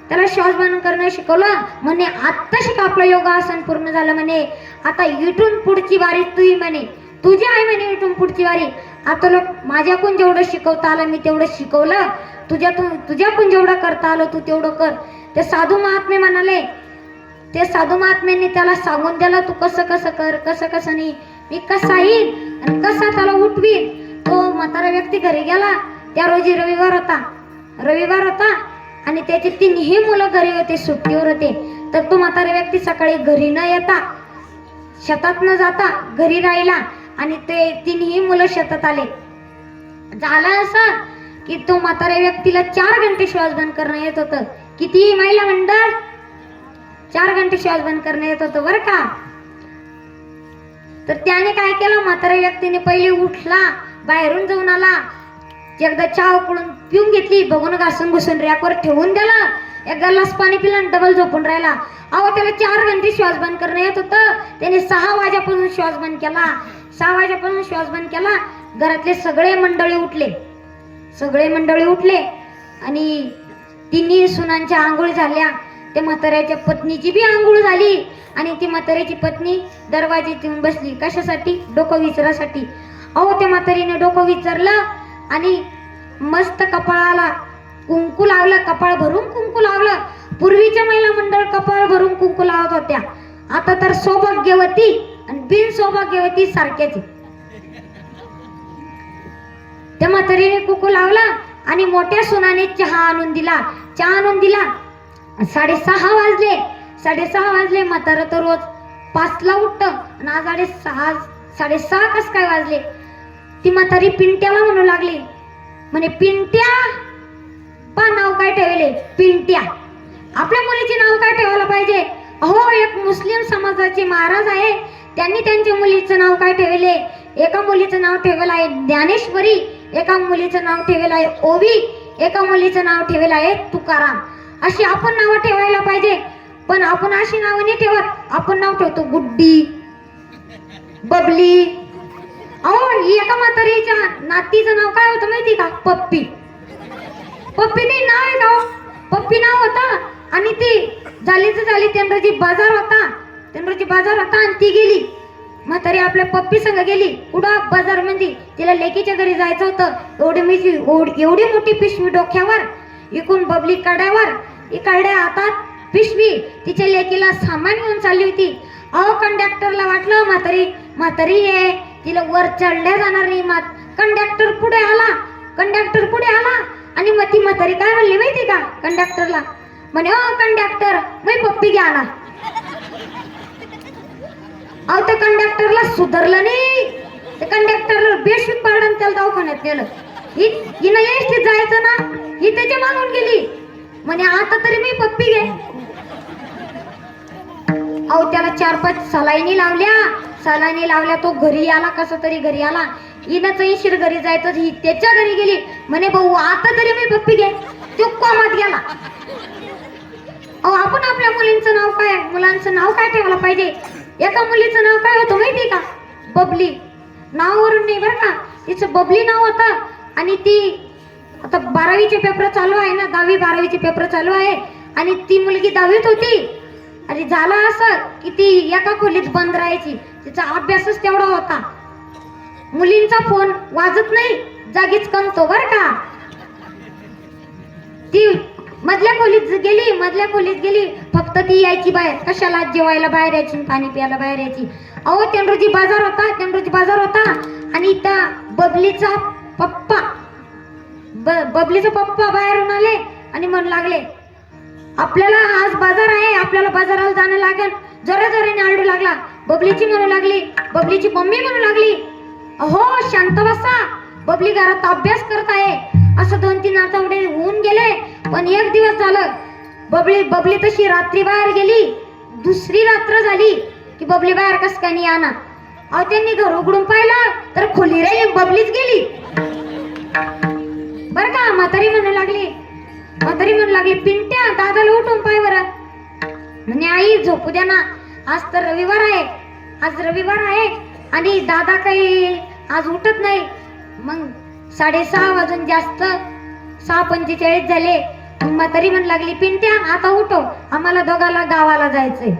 त्याला श्वास बंद करणं शिकवलं. म्हणे आत्ता शिक आपलं योगासन पूर्ण झालं म्हणे. आता इथून पुढची वारी तुझी म्हणे, तुझी आहे म्हणे इथून पुढची वारी. आता लोक माझ्याकडून जेवढं शिकवता आलं मी तेवढं शिकवलं, तुझ्याकडून जेवढं करता आलं तू तेवढं कर. ते साधू महात्मे म्हणाले, ते साधू महात्म्यांनी त्याला सांगून दिलं, तू कसं कसं कर, कसं कसं नाही, मी कसा येईन आणि कसा त्याला उठवीन. तो म्हातारा व्यक्ती घरी गेला. त्या रोजी रविवार होता आणि त्याची 3ही मुलं घरी होते, सुट्टीवर होते. तर तो म्हातारा व्यक्ती सकाळी घरी न येता, शेतात न जाता घरी राहिला आणि ते 3ही मुलं शेतात आले. झालं असं की तो म्हाताऱ्या व्यक्तीला 4 घंटे श्वास बंद करणं येत होतं. किती महिला मंडळ, 4 घंटे श्वास बंद करणं येत होतं बरं का. तर त्याने काय केलं, म्हाताऱ्या व्यक्तीने पहिले उठला, बाहेरून जाऊन आला, एकदा चहा उकळून पिऊन घेतली, बघून घासून घुसून रॅकवर ठेवून दिला, 1 ग्लास पाणी पिलं आणि डबल झोपून राहिला. अहो त्याला 4 घंटे श्वास बंद करणं येत होतं. त्याने 6 वाजेपासून श्वास बंद केला. 6 वाजेपासून श्वास बंद केला. घरातले सगळे मंडळी उठले आणि 3ही सुनांच्या आंघोळ झाल्या. त्या म्हाताऱ्याच्या पत्नीची बी आंघोळ झाली आणि ती म्हाताऱ्याची पत्नी दरवाजेत येऊन बसली. कशासाठी? डोकं विचारासाठी. अहो त्या म्हातारीने डोकं विचारलं आणि मस्त कपाळाला कुंकू लावलं, कपाळ भरून कुंकू लावलं. पूर्वीच्या महिला मंडळ कपाळ भरून कुंकू लावत होत्या, आता तर सौभाग्यवती आणि बिन सौभाग्यवती सारख्याच. त्या म्हातारीने कुंकू लावला आणि मोठ्या सुनाने चहा आणून दिला. 6:30 वाजले. म्हातारा तर रोज 5ला उठतं आणि आज 6:30 कस काय वाजले. ती म्हातारी पिंट्याला म्हणू लागली, म्हणे पिंट्या पा नाव काय ठेवले पिंट्या. आपल्या मुलीचे नाव काय ठेवायला पाहिजे. अहो एक मुस्लिम समाजाचे महाराज आहे, त्यांनी त्यांच्या मुलीचं नाव काय ठेवले. एका मुलीचं नाव ठेवलं आहे ज्ञानेश्वरी, एका मुलीचं नाव ठेवलं आहे ओवी, एका मुलीचं नाव ठेवलं आहे तुकाराम. अशी आपण नावं ठेवायला पाहिजे. पण आपण अशी नावं नाही ठेवत. आपण नाव ठेवतो गुड्डी, बबली. अहो एका म्हातारीच्या नातीचं नाव काय होतं माहिती का, पप्पी. पप्पी काही नाव आहे का. पप्पी नाव होतं. आणि ती झाली तेंद्रजी बाजार होता आणि ती गेली म्हातारी आपल्या पप्पी संग गेली कुठं बाजार मध्ये. तिला लेकीच्या घरी जायचं होतं. एवढी मोठी पिशवी डोक्यावर, इकून बबली कड्यावर, इकडे हातात पिशवी. तिच्या लेकीला सामान घेऊन चालली होती. अहो कंडक्टरला वाटलं म्हातारी आहे, तिला वर चढल्या जाणार नाही. कंडक्टर पुढे आला आणि मग ती म्हातारी काय म्हणली माहिती का कंडक्टरला, म्हणे ओ कंडक्टर मी पप्पी घ्या ना. अहो त्या कंडक्टरला सुधारलं नाही. ते कंडक्टर बेशुद्ध पाडून त्याला दवाखान्यात नेलं. हिनं एसटीत जायचं ना, ही त्याच्या मागून गेली, म्हणे आता तरी मी पप्पी घे. अहो त्याला 4-5 सलाईनी लावल्या. तो घरी आला, कसा तरी घरी आला. हिनं चैशीर घरी जायचं, ही त्याच्या घरी गेली, म्हणे भाऊ आता तरी मी पप्पी घे. तो कोमात गेला. अहो आपण आपल्या मुलांचं नाव काय ठेवायला पाहिजे. एका मुलीचं नाव काय होतं माहिती का, बबली. नावावरून नाही बरं का, तिचं बबली नाव होतं. आणि ती आता 12वीचे पेपर चालू आहे ना, 10वी-12वीचे पेपर चालू आहे. आणि ती मुलगी 10वीत होती. आणि झालं असं की ती एका खोलीत बंद राहायची. तिचा अभ्यासच तेवढा होता. मुलींचा फोन वाजत नाही, जागीच कमतो बर का. ती मधल्या खोलीत गेली. फक्त ती यायची बाहेर कशाला, जेवायला बाहेर यायची, पाणी प्यायला बाहेर यायची. अहो तेंड्रोजी बाजार होता आणि त्या बबलीचा पप्पा बाहेरून आले आणि म्हणू लागले, आपल्याला आज बाजार आहे, आपल्याला बाजाराला जाणं लागेल. जोराने आरडू लागला. बबलीची मम्मी म्हणू लागली, अहो शांत बसा, बबली घरात अभ्यास करत आहे. असं 2-3 आठवडे होऊन गेले. पण एक दिवस झालं, बबली तशी रात्री बाहेर गेली. दुसरी रात्र झाली की बबली बाहेर कस काय नाही आणा. अहो त्यांनी घर उघडून पाहिलं तर खोली रे बबलीच गेली बर का. म्हातारी म्हणू लागली पिंट्या दादाला उठून पाय बरं. म्हणे आई झोपू द्या ना, आज तर रविवार आहे आणि दादा काही आज उठत नाही. मग 6:30 वाजून जास्त 6:45 झाले. म्हातारी म्हणू लागली पिंट्या आता उठो, आम्हाला दोघाला गावाला जायचंय.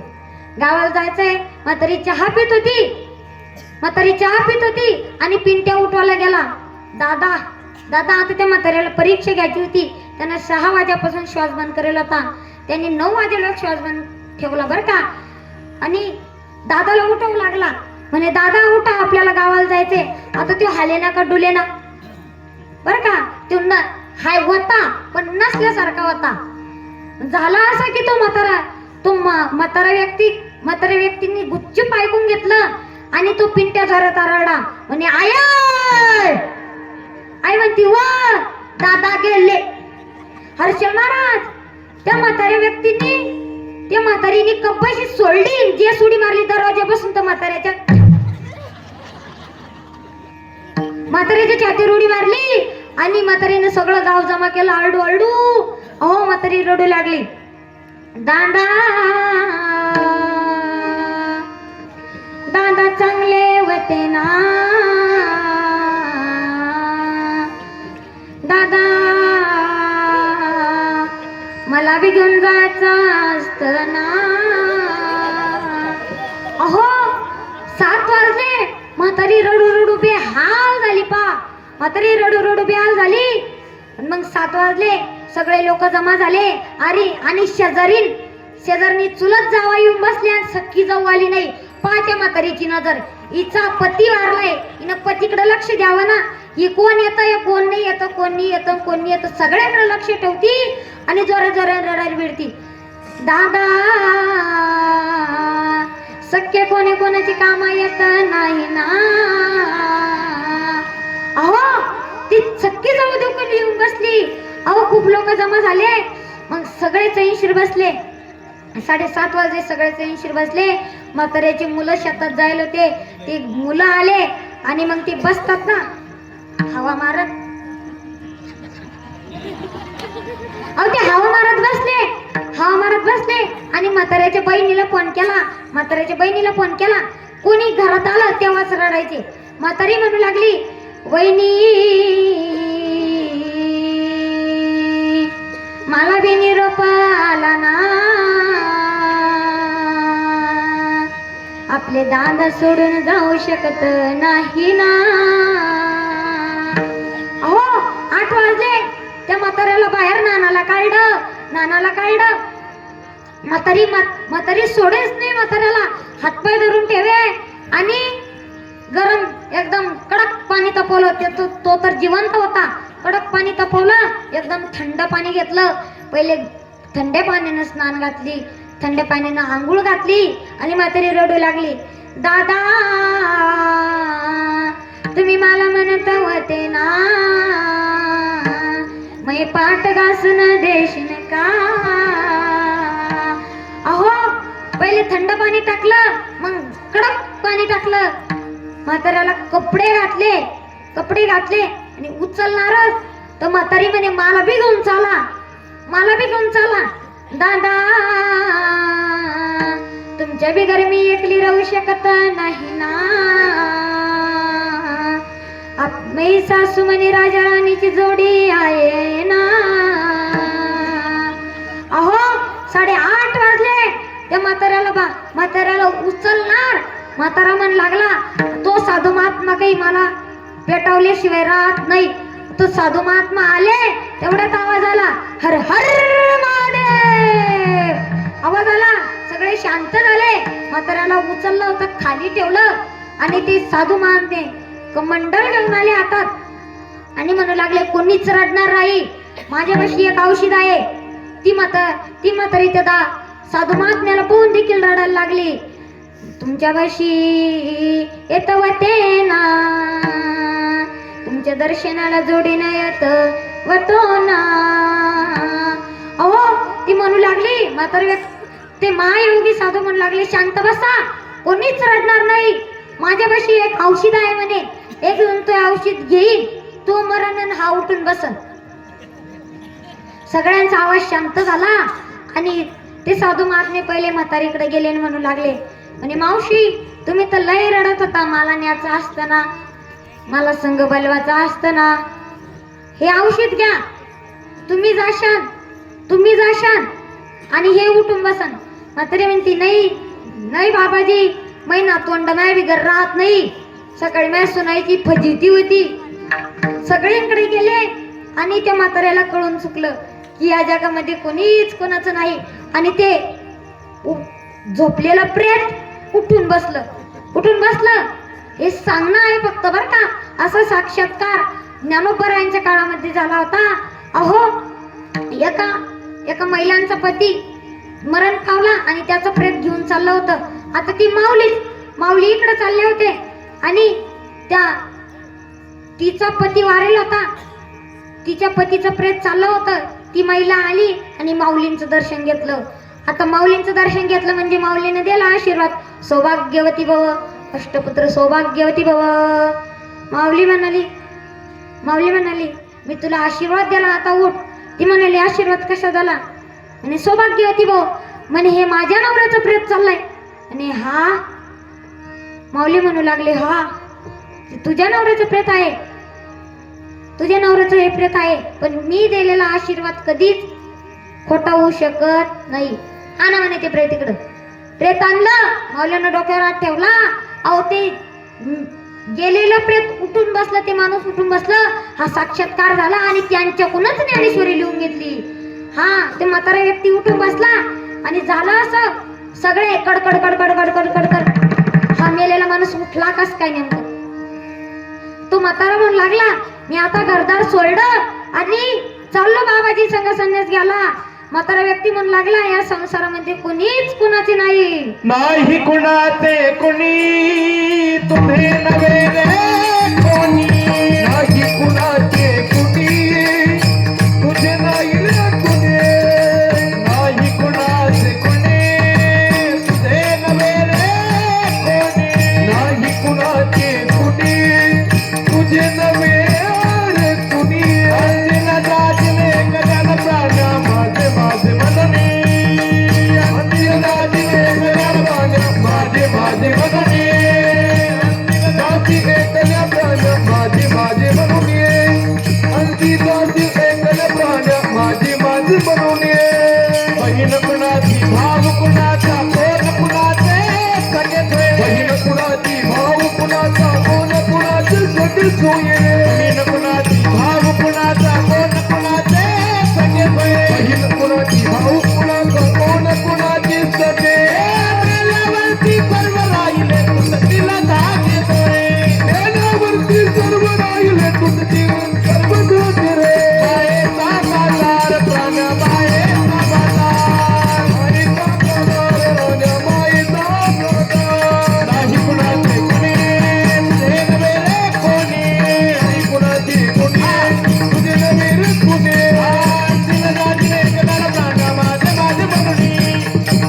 म्हातारी चहा पित होती आणि पिंट्या उठवायला गेला. दादा आता त्या म्हाताऱ्याला परीक्षा घ्यायची होती. त्यांना 6 वाजेपासून श्वास बंद करेल होता. त्यांनी 9 वाजेला श्वास बंद ठेवला बर का. आणि दादाला उठवू लागला, म्हणे दादा उठा, आपल्याला गावाला जायचंय. आता तो हाले ना का डुले ना बर का. तो हाय होता पण नसल्यासारखा होता. झाला असं की तो म्हातारा व्यक्तींनी गुच्चूप ऐकून घेतलं आणि तो पिंट्या जोरात आरडला, म्हणे आई म्हणती वा दादा गेले. हर्षल महाराज त्या म्हातारीने कब्बाशी सोडली, जे सुडी मारली दरवाजापासून तर म्हाताऱ्याच्या छातीवर उडी मारली आणि म्हातारीने सगळं गाव जमा केलं. आरडू अहो म्हातारी रडू लागली. दादा चांगले होते ना, दादा मला बी घेऊन जायचं असतं ना. अहो 7 वाजले. म्हातारी रडू बेहाल झाली. म्हातारी रडू बेहाल झाली. मग 7 वाजले. सगळे लोक जमा झाले. आणि शेजारीनी चुलत जावा येऊन बसले आणि सख्खी जाऊ आली नाही. पाहते म्हातारीची नजर, हिचा पती वारलाय, हिनं पतीकडे लक्ष द्यावं ना. ही कोण येतं कोण नाही येतं सगळ्याकडे लक्ष ठेवती आणि जोरात रडायला भिडती. दादा सख्य कोणी कोणाची कामा येत नाही ना. अहो ती सख्खी जाऊ दुखून येऊन बसली. अहो खूप लोक जमा झाले. मग सगळे चैनशीर बसले. 7:30 वाजले. सगळे चैनशीर बसले. म्हाताऱ्याची मुलं शेतात जायला होते. ते मुलं आले आणि मग ते बसतात ना हवा मारत. अहो ते हवा मारत बसले आणि म्हाताऱ्याच्या बहिणीला फोन केला. कोणी घरात आलं तेव्हाच रडायचे. म्हातारी म्हणू लागली, वहिनी मला बी निरोप आला ना. आपले दादा सोडून जाऊ शकत नाही ना. अहो 8 वाजले. त्या म्हाताऱ्याला बाहेर नानाला काढलं. म्हातारी सोडेच नाही. म्हाताऱ्याला हातपाय धरून ठेवे आणि गरम एकदम कडक पाणी तापवलं. तो तर जिवंत होता. कडक पाणी तापवलं. एकदम थंड पाणी घेतलं. पहिले थंड पाण्यानं स्नान घातली. थंड पाण्यानं आंघोळ घातली आणि म्हातारी रडू लागली, दादा तुम्ही मला म्हणत होते ना मै पाठ घासून देशील का. अहो पहिले थंड पाणी टाकलं, मग कडक पाणी टाकलं. म्हाताऱ्याला कपडे घातले आणि उचलणारच तर म्हातारी म्हणे मला बी घेऊन चाला दादा. तुमच्या बिगर मी एकली राहू शकत नाही ना. मै सासू म्हणे राजा राणीची जोडी आहे ना. अहो 8:30 वाजले. त्या म्हाताऱ्याला उचलणार. म्हातारा म्हण लागला, तो साधू महात्मा काही मला पेटवल्याशिवाय राहत नाही. तो साधू महात्मा आले. तेवढ्यात आवाज आला, हर हर महादेव. आवाज आला. सगळे शांत झाले. म्हाताऱ्याला उचललं होतं, खाली ठेवलं आणि ते साधू महात्मे कमंडल घेऊन आले हातात आणि म्हणू लागले, कोणीच रडणार नाही. माझ्यापाशी एक औषध आहे. ती म्हातारी त्या साधू महात्म्याला पाहून देखील रडायला लागली. तुमच्यापाशी येत होते ना, तुमच्या दर्शनाला जोडीनं येत वतो ना. अहो ती म्हणू लागली, म्हातारी ते महायोगी साधू म्हणू लागले, शांत बसा, कोणीच रडणार नाही. माझ्यापाशी एक औषध आहे म्हणे. एक तो औषध घेईन, तो मरण हा उठून बसन. सगळ्यांचा आवाज शांत झाला आणि ते साधू महात्मे पहिले म्हातारीकडे गेले आणि म्हणू लागले, म्हणे मावशी तुम्ही तर लय रडत होता. मला न्यायचं असतं ना, मला संघ बलवायचा असतं ना. हे औषध घ्या, तुम्ही जाशान आणि हे उठून बसन. म्हातारी म्हणती, नाही बाबाजी, मै नातवंड माय बिगर राहत नाही. सकाळी माय सुनायची फजिती होती. सगळ्यांकडे गेले आणि त्या म्हाताऱ्याला कळून चुकलं की या जगामध्ये कोणीच कोणाचं नाही. आणि ते झोपलेलं प्रेत उठून बसलं. हे सांगणं आहे फक्त बर का. असा साक्षात्कार ज्ञानोबरायांच्या काळामध्ये झाला होता. अहो एका महिलांचा पती मरण पावला आणि त्याचं प्रेत घेऊन चाललं होतं. आता ती माऊली इकडे चालले होते आणि तिचा पती वारेल होता. तिच्या पतीचं प्रेत चाललं होतं. ती महिला आली आणि माऊलींचं दर्शन घेतलं. आता माऊलींचं दर्शन घेतलं म्हणजे माऊलीने दिला आशीर्वाद, सौभाग्यवती भव, अष्टपुत्र सौभाग्यवती भव. माऊली म्हणाली मी तुला आशीर्वाद दिला, आता उठ. ती म्हणाली, आशीर्वाद कशा झाला? आणि सौभाग्यवती भव म्हणे, हे माझ्या नवऱ्याचं प्रेत चाललंय. आणि हा माऊली म्हणू लागले, हा तुझ्या नवऱ्याचं प्रेत आहे, तुझ्या नवऱ्याचं हे प्रेत आहे. पण मी दिलेला आशीर्वाद कधीच खोटा होऊ शकत नाही. आणा म्हणे ते प्रेत इकडं. प्रेत आणलं, माऊलीनं डोक्यावर हात ठेवला. अहो ते गेलेलं प्रेत उठून बसलं, ते माणूस उठून बसलं. हा साक्षात्कार झाला आणि त्यांच्याकडूनच ज्ञानेश्वरी लिहून घेतली. हा ते म्हातारा व्यक्ती उठून बसला आणि झालं असं, सगळे कडकड. हा मेलेला माणूस उठला कस काय नेमकं? तो म्हातारा म्हणू लागला, मी आता घरदार सोडलं आणि चाललो बाबाजी संघ संन्यास घ्यायला. म्हातारा व्यक्ती म्हणू लागला, या संसारामध्ये कोणीच कुणाचे नाही. नाही कुणाचे कुणी तुम्ही नव्हे रे कोणी नाही कुणाचे कुणी तुझे नाही रे कुणी नाही कुणाचे कुणी तुझे नव्हे रे कोणी नाही कुणाचे कुणी तुझे नव्हे रे कुणी अंजना जाजले गगन प्राण माझे माझे मननी अंजना जाजले गगन प्राण माझे माझे मननी दासी एकल्या प्राण माझे माझे मननी अंती दासी एकल्या प्राण माझे माझे मननी बहीण कुणाची भाव कुणाचा कोण कुणाचे सगळे सोय बहीण कुणाची भाव कुणाचा कोण कुणाचे सगळे सोय बहीण कुणाची भाव कुणाचा कोण कुणाचे सगळे सोय बहीण कुणाची भाव कुणाचा कोण कुणाचे सगळे मेल्यावरती सर्व राहिले तुझीला धागे सोय मेल्यावरती सर्व राहिले तुझी सर्व धोके रे बायेचा बाजार प्राण बायेचा बाजार बायेचा बाजार राजा बायेचा बाजार नाही कुणाचे कुणी तुझे नव्हे रे कोणी नाही कुणाचे कुणी तुझे नव्हे रे कुणी अंतिम राजले गगन प्राण माझे माझे बनणी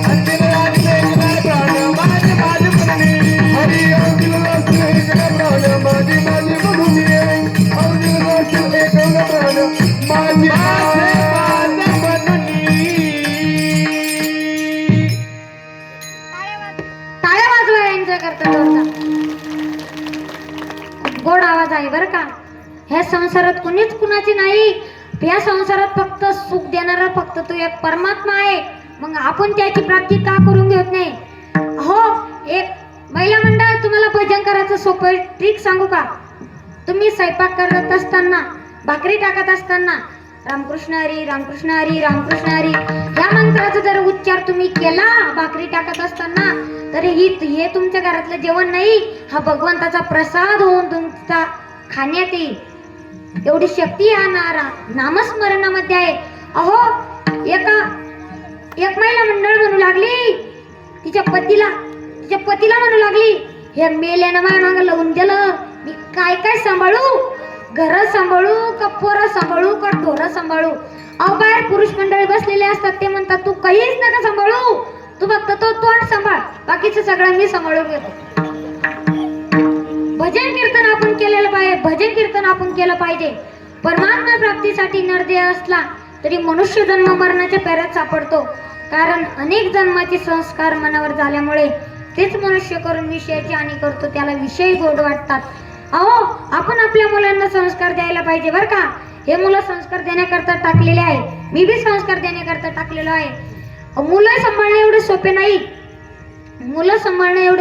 अंतिम राजले गगन प्राण माझे माझे बनणी हरी अंतिम राजले गगन प्राण माझे माझे बनणी अंतिम राजले गगन प्राण माझे माझे बनणी टाळ्या वाजवा एन्जॉय करता जोरदार. गोड आवाज आहे बरं का. ह्या संसारात कुणीच कुणाची नाही. या संसारात फक्त सुख देणारा फक्त तो एक परमात्मा आहे. मग आपण त्याची प्राप्ती का करून घेत नाही. हो, एक महिला मंडळ तुम्हाला भजन करायचं सोपं ट्रिक सांगू का. तुम्ही स्वयंपाक करत असताना, भाकरी टाकत असताना रामकृष्ण हरी रामकृष्ण हरी रामकृष्ण हरी या मंत्राचा जर उच्चार तुम्ही केला भाकरी टाकत असताना, तर हे तुमच्या घरातलं जेवण नाही, हा भगवंताचा प्रसाद होऊन तुमचा खाण्यात येईल. एवढी शक्ती या नामस्मरणामध्ये आहे. अहो, एक महिला मंडळ म्हणू लागली तिच्या पतीला म्हणू लागली, हे मेल्यानं माझ्या मागं लावून दिलं, मी काय काय सांभाळू, घर सांभाळू का पोरं सांभाळू का ढोरं सांभाळू. अहो, बाहेर पुरुष मंडळी बसलेले असतात, ते म्हणतात तू काहीच नका सांभाळू, तू फक्त तो तोंड सांभाळ, बाकीचं सगळं मी सांभाळून घेतो. भजन कीर्तन आपण केलेलं पाहिजे. भजन कीर्तन आपण केलं पाहिजे. परमात्मा प्राप्तीसाठी नरदेह असला तरी मनुष्य जन्म मरणाच्या पेऱ्यात सापडतो. कारण अनेक जन्माचे संस्कार मनावर झाल्यामुळे तेच मनुष्य करून विषयाची हानी करतो, त्याला विषय गोड वाटतात. अहो, आपण आपल्या मुलांना संस्कार द्यायला पाहिजे बरं का. हे मुलं संस्कार देण्याकरता टाकलेले आहे, मी बी संस्कार देण्याकरता टाकलेलो आहे. मुलं सांभाळणे एवढे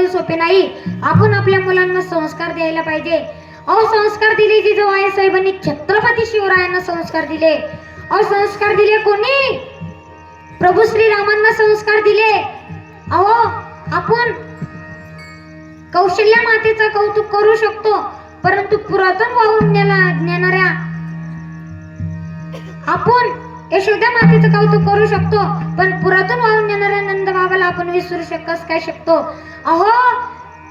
सोपे नाही. आपण आपल्या मुलांना संस्कार द्यायला पाहिजे. अहो, संस्कार दिले जिजाऊ साहेबांनी छत्रपती शिवरायांना संस्कार दिले. अहो, संस्कार दिले कोणी? प्रभू श्रीरामांना संस्कार दिले. अहो, आपण कौशल्या मातेचं कौतुक करू शकतो, परंतु पुरातन वाहून नेणाऱ्या आपण यशोदा मातेचं कौतुक करू शकतो, पण पुरातन वाहून नेणाऱ्या नंद बाबाला आपण विसरू काय शकतो. अहो,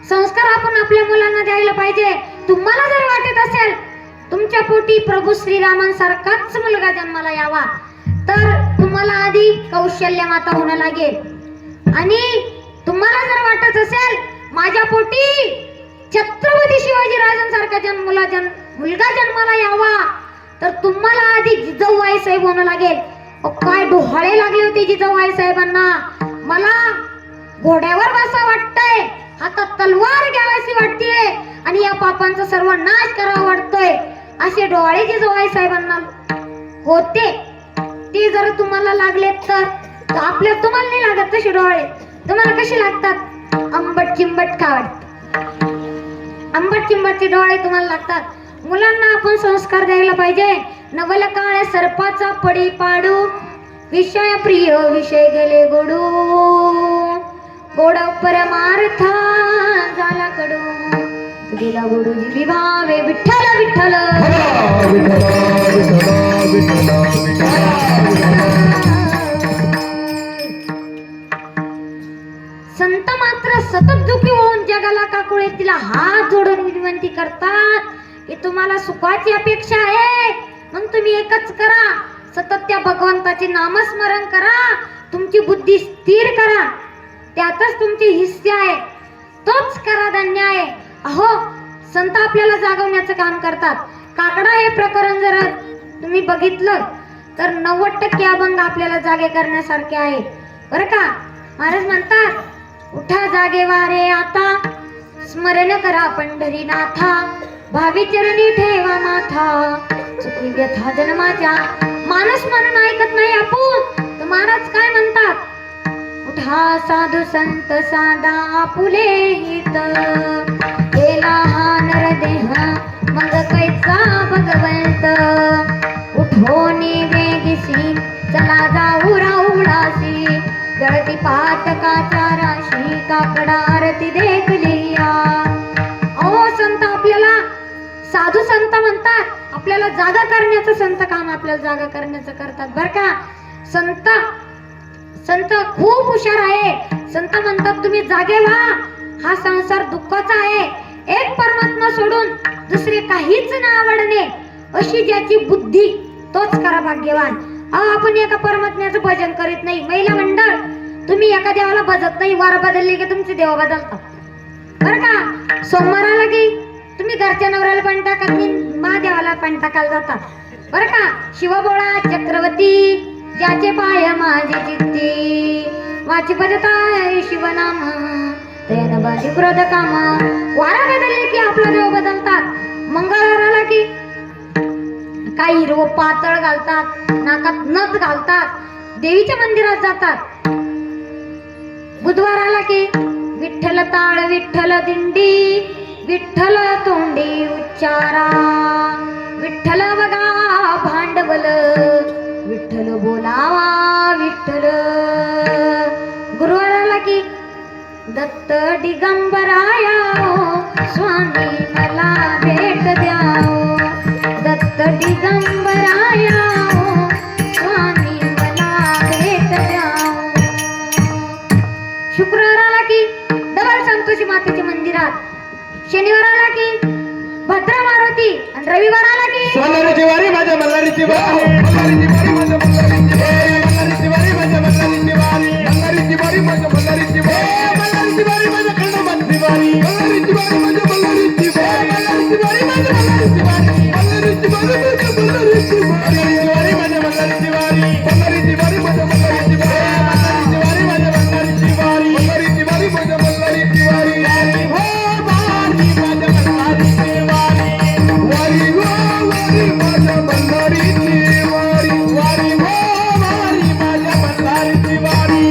संस्कार आपण आपल्या मुलांना द्यायला पाहिजे. तुम्हाला जर वाटत असेल तुमच्या पोटी प्रभू श्रीरामांसारखाच मुलगा जन्माला यावा, तर तुम्हाला आधी कौशल्या माता होणं लागेल. आणि तुम्हाला जर वाटत असेल माझ्या पोटी छत्रपती शिवाजी राजांसारखा मुलगा जन्माला यावा, तर तुम्हाला आधी जिजाऊ साहेब होणं लागेल. काय डोहाळे लागले होते जिजाऊ साहेबांना. मला घोड्यावर बसा वाटतंय, हातात तलवार घ्यावीशी वाटतेय आणि या पापांचा सर्व नाश करावा वाटतोय, असे डोहाळे जिजाऊ साहेबांना होते. ते जर तुम्हाला लागले तर आपल्या तुम्हाला नाही लागत तसे डोहाळे. तुम्हाला कसे लागतात? आंबट चिंबट का वाटत, आंबट चिंबटचे डोळे तुम्हाला लागतात. मुलांना आपण संस्कार द्यायला पाहिजे. नवल काळ सर्पाचा पडी पाडू, विषय प्रिय विषय गेले गोडू, गोड परमार्था झाला कडू, गेला गोडूजी विभावे विठ्ठल विठ्ठल. सतत दुखी होऊन जगाला काकुळे तिला हात जोडून विनंती करतात की तुम्हाला सुखाची अपेक्षा आहे मग तुम्ही एकच करा, सतत त्या भगवंताचे नामस्मरण करा, तुमची बुद्धी स्थिर करा, त्यातच तुमची हिस्से आहे, तोच करा धन्य आहे. अहो संत आपल्याला जागवण्याचं काम करतात. काकडा हे प्रकरण जर तुम्ही बघितलं तर 90% अभंग आपल्याला जागे करण्यासारखे आहे बरं का. महाराज म्हणतात उठा जागे वारे आता, स्मरण करा पंढरीनाथा, भावी चरणी ठेवा माथा, चुकी व्यथा जन्माच्या. माणूस म्हणून ऐकत नाही आपण, तर महाराज काय म्हणतात, उठा साधू संत साधा आपुले हित, केला हा नरदेह मग कैचा भगवंत, उठोनी वेगिसी चला जाऊ राऊळासी, जळती पातकाचा राशी काकडा आरती देखलिया. अहो संत आपल्याला साधू संत म्हणतात, आपल्याला जागा करण्याचं संत काम आपल्याला जागा करण्याचं करतात बरं का. संत संत खूप हुशार आहे. संत म्हणतात तुम्ही जागे व्हा, हा संसार दुःखाचा आहे, एक परमात्मा सोडून दुसरे काहीच ना आवडणे, अशी ज्याची बुद्धी तोच करा भाग्यवान. आपण एका परमात्म्याचं भजन करीत नाही. महिला मंडळ तुम्ही एका देवाला भजत नाही, वार बदलले की तुमचे देव बदलतात बरं का. सोमवाराला की तुम्ही घरच्या नवऱ्याला पण टाकत नाही, महादेवाला पण टाकायला जातात बरं का. शिवबोळा चक्रवर्ती ज्याचे पाय माझे चित्ती, वाची भजताय शिवनाम, तेन बाजी क्रोध काम. वारा बदलले की आपला देव बदलतात. मंगळवाराला की काही हिरव पातळ घालतात, नाकात नथ घालतात, देवीच्या मंदिरात जातात. बुधवाराला की विठ्ठल ताळ विठ्ठल दिंडी, विठ्ठल तोंडी उच्चारा, विठ्ठल बघा भांडवल, विठ्ठल बोलावा विठ्ठल. गुरुवाराला की दत्त दिगंबराया स्वामी मला भेट द्याओ, दत्त दिगंबराया स्वामी मला भेट द्याओ. शुक्रवाराला की डबल संतोषी मातेच्या मंदिरात, शनिवाराला की भद्रा मारुती, आणि रविवाराला की मल्हारीची वारी माझ्या मल्हारीची वारी, मल्हारीची वारी माझ्या मल्हारीची वारी, मल्हारीची वारी माझ्या मल्हारीची वारी, मल्हारीची वारी माझ्या मल्हारीची वारी, मल्हारीची वारी माझ्या खंडोबाची वारी, मल्हारीची वारी माझ्या मल्हारीची वारी, मल्हारीची वारी माझ्या मल्हारीची वारी, मल्हारीची वारी माझ्या मल्हारीची वारी, मल्हारीची वारी माझ्या मल्हारीची वारी, मल्हारीची वारी माझ्या मल्हारीची वारी, मल्हारीची वारी माझ्या मल्हारीची वारी, मल्हारीची वारी माझ्या मल्हारीची वारी, हो वारी माझ्या मल्हारीची वारी, वारी हो वारी माझ्या मल्हारीची वारी, वारी हो वारी माझ्या मल्हारीची वारी,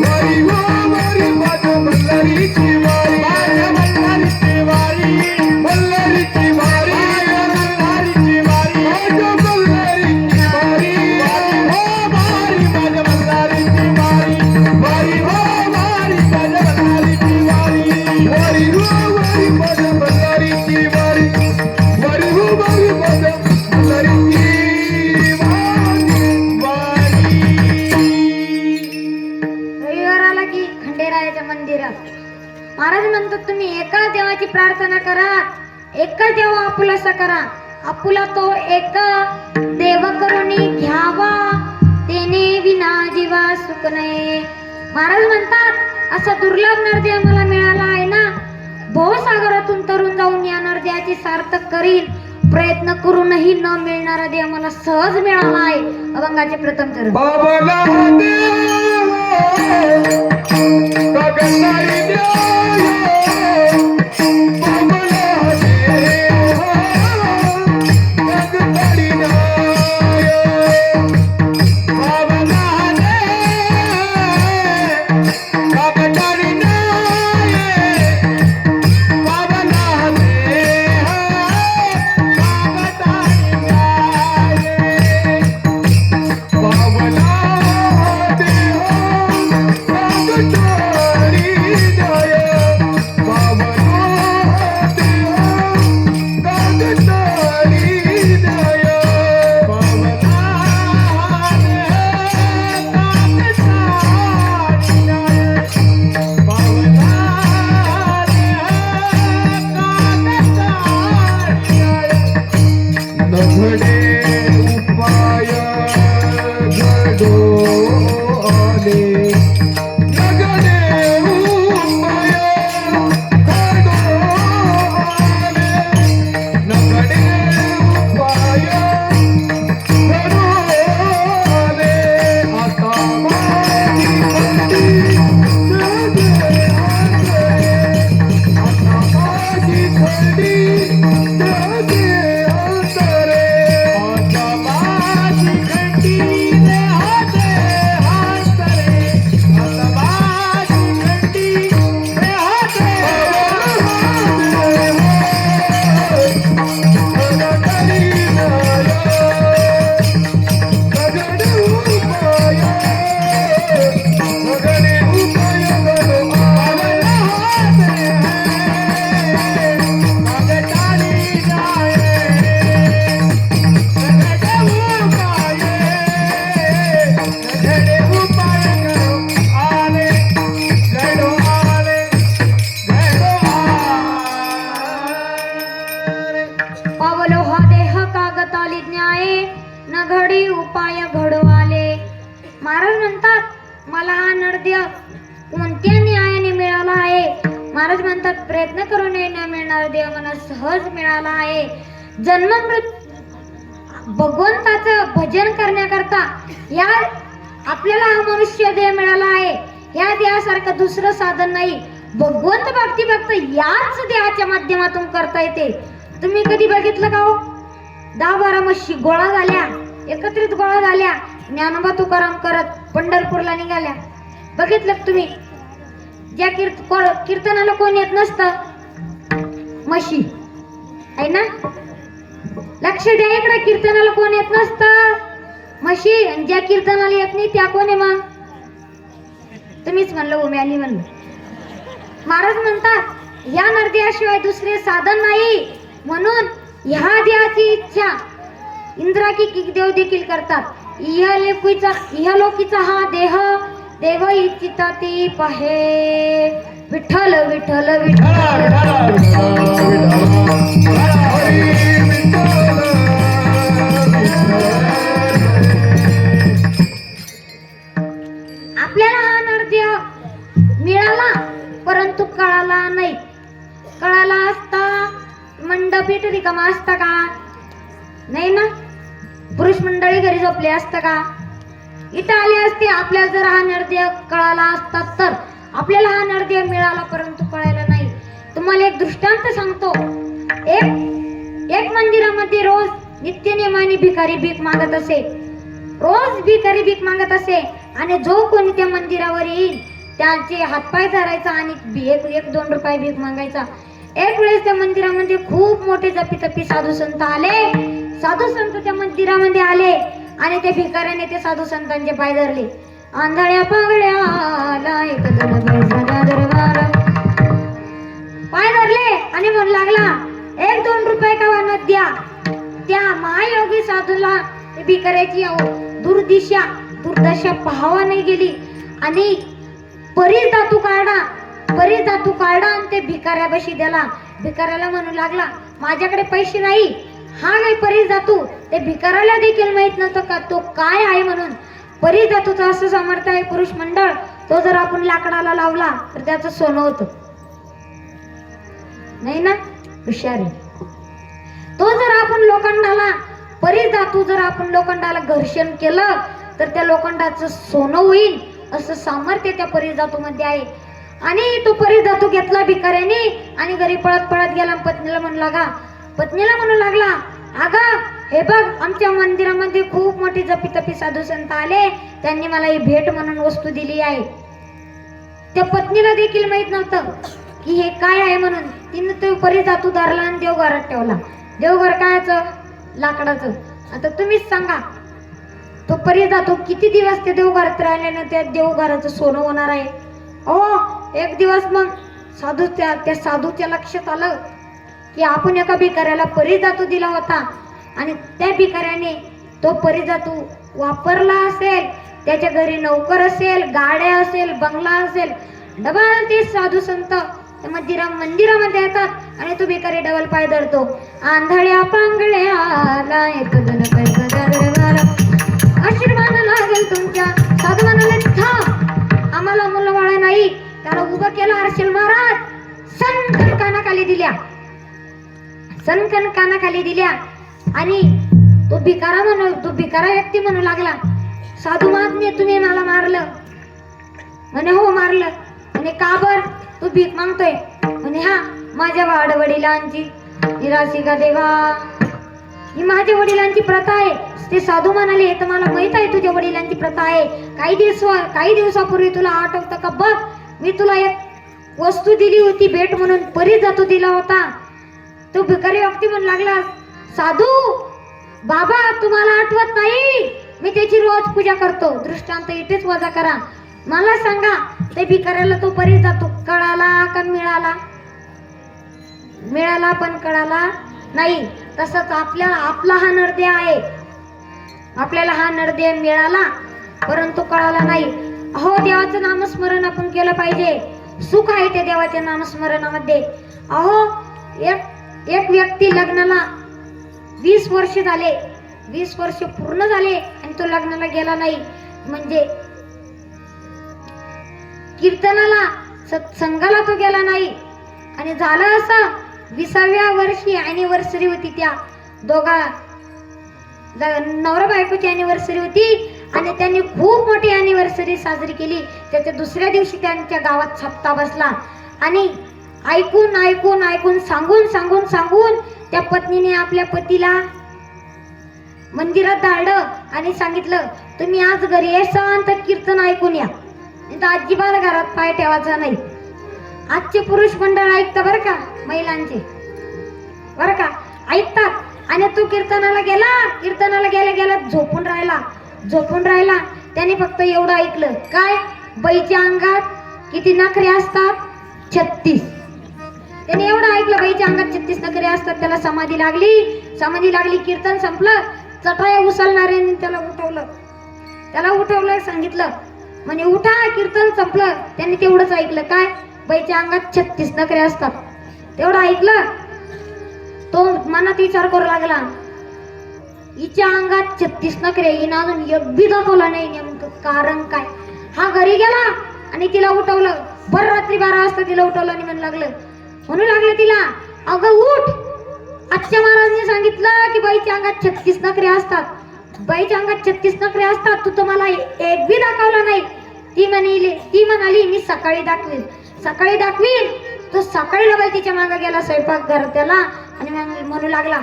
वारी हो वारी माझ्या मल्हारीची वारी, माझ्या मल्हारीची वारी, मल्हारीची वारी, मल्हारीची वारी, माझ्या मल्हारीची वारी, वारी हो वारी माझ्या मल्हारीची वारी, वारी हो वारी माझ्या मल्हारीची वारी, वारी हो वारी माझ्या मल्हारीची वारी, वारी हो वारी माझ्या मल्हारीची वारी. रविवाराला की खंडेरायाच्या मंदिरात. महाराज म्हणतात तुम्ही एका देवाची प्रार्थना करा, एकच देव आपुलासा करा, आपुला तो एक देव करुणी घ्यावा, तेने विना जीवा सुख नये. महाराज म्हणतात असा दुर्लभ नरदेव मला मिळाला आहे ना, भवसागरातून तरुण जाऊन या नरदेवाची सार्थक करीन, प्रयत्न करूनही न मिळणारा देव मला सहज मिळाला आहे. अभंगाचे प्रथम चरण. बाबाला देव गगनाई देव, बाबाला देव गगनाई देव, बाबाला देव गगनाई देव, बाबाला देव गगनाई देव, बाबाला देव गगनाई देव, बाबाला ताली न्याये न घडी उपाय घडवाले. महाराज म्हणतात मला हा नरदेह कोणत्या न्यायाने मिळाला आहे. महाराज म्हणतात प्रयत्न करूनही न मिळणारा देह मला सहज मिळाला आहे. जन्म भगवंताचं भजन करण्याकरता या आपल्याला हा मनुष्य देह मिळाला आहे. या देहासारखं दुसरं साधन नाही. भगवंत भक्ती फक्त याच देहाच्या माध्यमातून करता येते. तुम्ही कधी बघितलं का हो? 10-12 म्हशी गोळा झाल्या, एकत्रित गोळा झाल्या, ज्ञानोबा तुकाराम करत पंढरपूरला निघाल्या. बघितलं का तुम्ही? ज्या कीर्तनाला कोण येत नसतं म्हशी आहे ना. लक्ष द्या इकडे, कीर्तनाला कोण येत नसतं म्हशी. आणि ज्या कीर्तनाला येत नाही त्या कोण आहे मग? तुम्हीच म्हणलं उमे आली म्हणलं. महाराज म्हणतात ह्या नरदेहाशिवाय दुसरे साधन नाही. म्हणून ह्या देहाची इच्छा इंद्राकी देव देखील करतात. इहलोकीचा हा देह देव इच्छिता ती पाहे. विठ्ठल विठ्ठल विठ्ठल आपल्याला हा नरदेह मिळाला परंतु कळाला नाही. कळाला असता मंडपीठ रिकामा असता का? नाही ना. पुरुष मंडळी घरी झोपले असतं का? इथं आले असते. आपल्याला जर हा नरदेह कळाला असता तर. आपल्याला हा नरदेह मिळाला परंतु कळायला नाही. तुम्हाला एक दृष्टांत सांगतो. एक मंदिरामध्ये रोज नित्यनेमाने भिकारी भीक मागत असे. रोज भिकारी भीक मागत असे आणि जो कोणी त्या मंदिरावर येईल त्यांचे हातपाय धरायचा आणि 1-2 रुपये भीक मागायचा. एक वेळेस त्या मंदिरामध्ये खूप मोठे जपी साधू संत आले. साधू संत त्या मंदिरामध्ये आले आणि त्या भिकाऱ्याने ते साधू संतांचे पाय धरले. आंधळ्या पागळ्याला एक दोन पैसा दरबार पाय धरले आणि म्हणू लागला 1-2 रुपये का वानत द्या. त्या महायोगी साधूला भिकाऱ्याची दुर्दशा पाहावा नाही गेली आणि परीस धातू काढा आणि ते भिकाऱ्यापाशी दिला. भिकाऱ्याला म्हणू लागला माझ्याकडे पैसे नाही. हा काही परीस धातू ते भिकाऱ्याला देखील माहित नव्हतं का तो काय आहे म्हणून. परीस धातूचं असं सामर्थ्य आहे पुरुष मंडळ. तो जर आपण लाकडाला लावला तर त्याचं सोनं होतं. नाही ना. हुशार आहे तो. जर आपण लोखंडाला परीस धातू जर आपण लोखंडाला घर्षण केलं तर त्या लोखंडाचं सोनं होईल असं सामर्थ्य त्या परीस धातूमध्ये आहे. आणि तो परीस धातू घेतला भिकाऱ्याने आणि घरी पळत गेला. पत्नीला म्हणू लागला अगं हे बघ आमच्या मंदिरामध्ये खूप मोठी जपी साधू संत आले. त्यांनी मला ही भेट म्हणून वस्तू दिली आहे. त्या पत्नीला देखील माहित नव्हतं की हे काय आहे म्हणून. तिने तो परीस धातू धरला आणि देवघरात ठेवला. देवघर कायचं? लाकडाचं. आता तुम्हीच सांगा तो परीस धातू किती दिवस त्या देवघरात राहिल्यानं त्या देवघराचं सोनं होणार आहे. एक दिवस मग त्या साधूच्या लक्षात आलं की आपण एका भिकाऱ्याला परीस धातू दिला होता आणि त्या भिकाऱ्याने तो परीस धातू वापरला असेल. त्याच्या घरी नौकर असेल, गाड्या असेल, बंगला असेल. डबल ते साधू संत मंदिरामध्ये येतात आणि तो भिकारी डबल पाय धरतो. आंधळ्या पांगळ्याला एक दोन पैसा दरबार आशीर्वाद लागेल तुमच्या. साधू म्हणाले थांब आम्हाला मुलं बाळ नाही. त्याला उभं केलं हर्षल महाराज. सनकन कानाखाली दिल्या आणि तो भिकारा व्यक्ती म्हणू लागला साधू महात्मे तुम्ही मला मारलं. म्हणे हो मारलं. म्हणे का बर? तू भीक मागतोय. म्हणे हा माझ्या वाडवडिलांची निराशी का देवा ही माझ्या वडिलांची प्रथा आहे. ते साधू म्हणाले तर मला माहित आहे तुझ्या वडिलांची प्रथा आहे. काही दिवसापूर्वी तुला आठवतं का बघ मी तुला एक वस्तू दिली होती भेट म्हणून परीस धातू दिला होता. तो भिकारी व्यक्ती म्हणू लागला साधू बाबा तुम्हाला आठवत नाही मी त्याची रोज पूजा करतो. दृष्टांत इथेच वजा करा. मला सांगा ते भिकाऱ्याला तो परीस धातू कळाला का मिळाला? मिळाला पण कळाला नाही. तसंच आपला हा नरदेह आहे. आपल्याला हा नरदेह मिळाला परंतु कळाला नाही. अहो देवाचं नामस्मरण आपण केलं पाहिजे. सुख आहे त्या देवाच्या नामस्मरणामध्ये. अहो एक व्यक्ती लग्नाला 20 वर्ष झाले, 20 वर्ष पूर्ण झाले आणि तो लग्नाला गेला नाही. म्हणजे कीर्तनाला सत्संगाला तो गेला नाही. आणि झालं असं 20व्या वर्षी अॅनिव्हर्सरी होती, त्या दोघा नवरा बायकोची अॅनिव्हर्सरी होती आणि त्यांनी खूप मोठी अॅनिव्हर्सरी साजरी केली. त्याच्या दुसऱ्या दिवशी त्यांच्या गावात सप्ताह बसला आणि ऐकून ऐकून ऐकून सांगून सांगून सांगून त्या पत्नीने आपल्या पतीला मंदिरात धाडलं आणि सांगितलं, तुम्ही आज घरी येसान तर कीर्तन ऐकून या, नाही तर अजिबात घरात पाय ठेवायचा नाही. आजचे पुरुष मंडळ ऐकतं बरं का, महिलांचे बरं का ऐकतात. आणि तो कीर्तनाला गेला गेला झोपून राहिला. त्याने फक्त एवढं ऐकलं, काय बाईच्या अंगात किती नखरे असतात? 36. त्याने एवढं ऐकलं, बाईच्या अंगात 36 नखरे असतात. त्याला समाधी लागली. कीर्तन संपलं. चटाया उचलणाऱ्याने त्याला उठवलं, सांगितलं म्हणे उठा, कीर्तन संपलं. त्यांनी तेवढंच ऐकलं, काय बाईच्या अंगात 36 नखरे असतात. तेवढं ऐकलं. तो मनात विचार करू लागला, हिच्या अंगात 36 नखरे, हिनं अजून एक बी दाखवला नाही, नेमकं कारण काय? हा घरी गेला आणि तिला उठवलं. भर रात्री 12 वाजता तिला उठवलं आणि म्हणू लागलं तिला, अगं उठ, आजच्या महाराजांनी सांगितलं की बाईच्या अंगात 36 नखरे असतात. बाईच्या अंगात 36 नखरे असतात, तू तर मला एक बी दाखवला नाही. ती म्हणाली मी सकाळी दाखवीन. तो सकाळी डबल तिच्या मागे गेला स्वयंपाक घर त्याला आणि म्हणू लागला,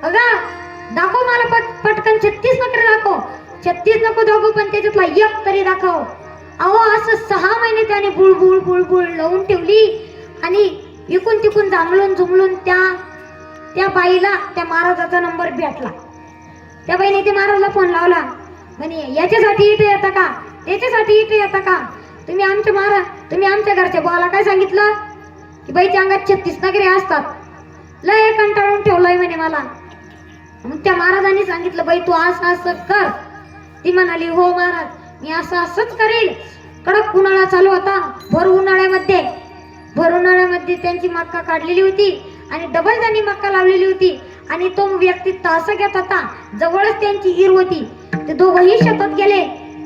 अगं दाखव मला पटकन 36 नखरे दाखव. 36 नको दाखव, पण त्याच्यातला एक तरी दाखव. अहो असं 6 महिने त्याने बुळबुळ लावून ठेवली आणि इकून तिकून जांभळून त्या बाईला त्या महाराजाचा नंबर भेटला. त्या बाईने ते महाराजला फोन लावला, म्हणे याच्यासाठी इथे येता का, त्याच्यासाठी इथे येता का? तुम्ही आमच्या घरच्या बुवाला काय सांगितलं की बाईच्या अंगात 36 नखरे असतात. लय कंटाळून ठेवलंय म्हणे मला. मग त्या महाराजांनी सांगितलं, बाई तू असं कर. ती म्हणाली, हो महाराज, मी असंच करेल. कडक उन्हाळा चालू होता. भर उन्हाळ्यामध्ये त्यांची मक्का काढलेली होती आणि डबल त्यांनी मक्का लावलेली होती आणि तो व्यक्ती तास घेत होता. जवळच त्यांची हिर होती. ते दोघंही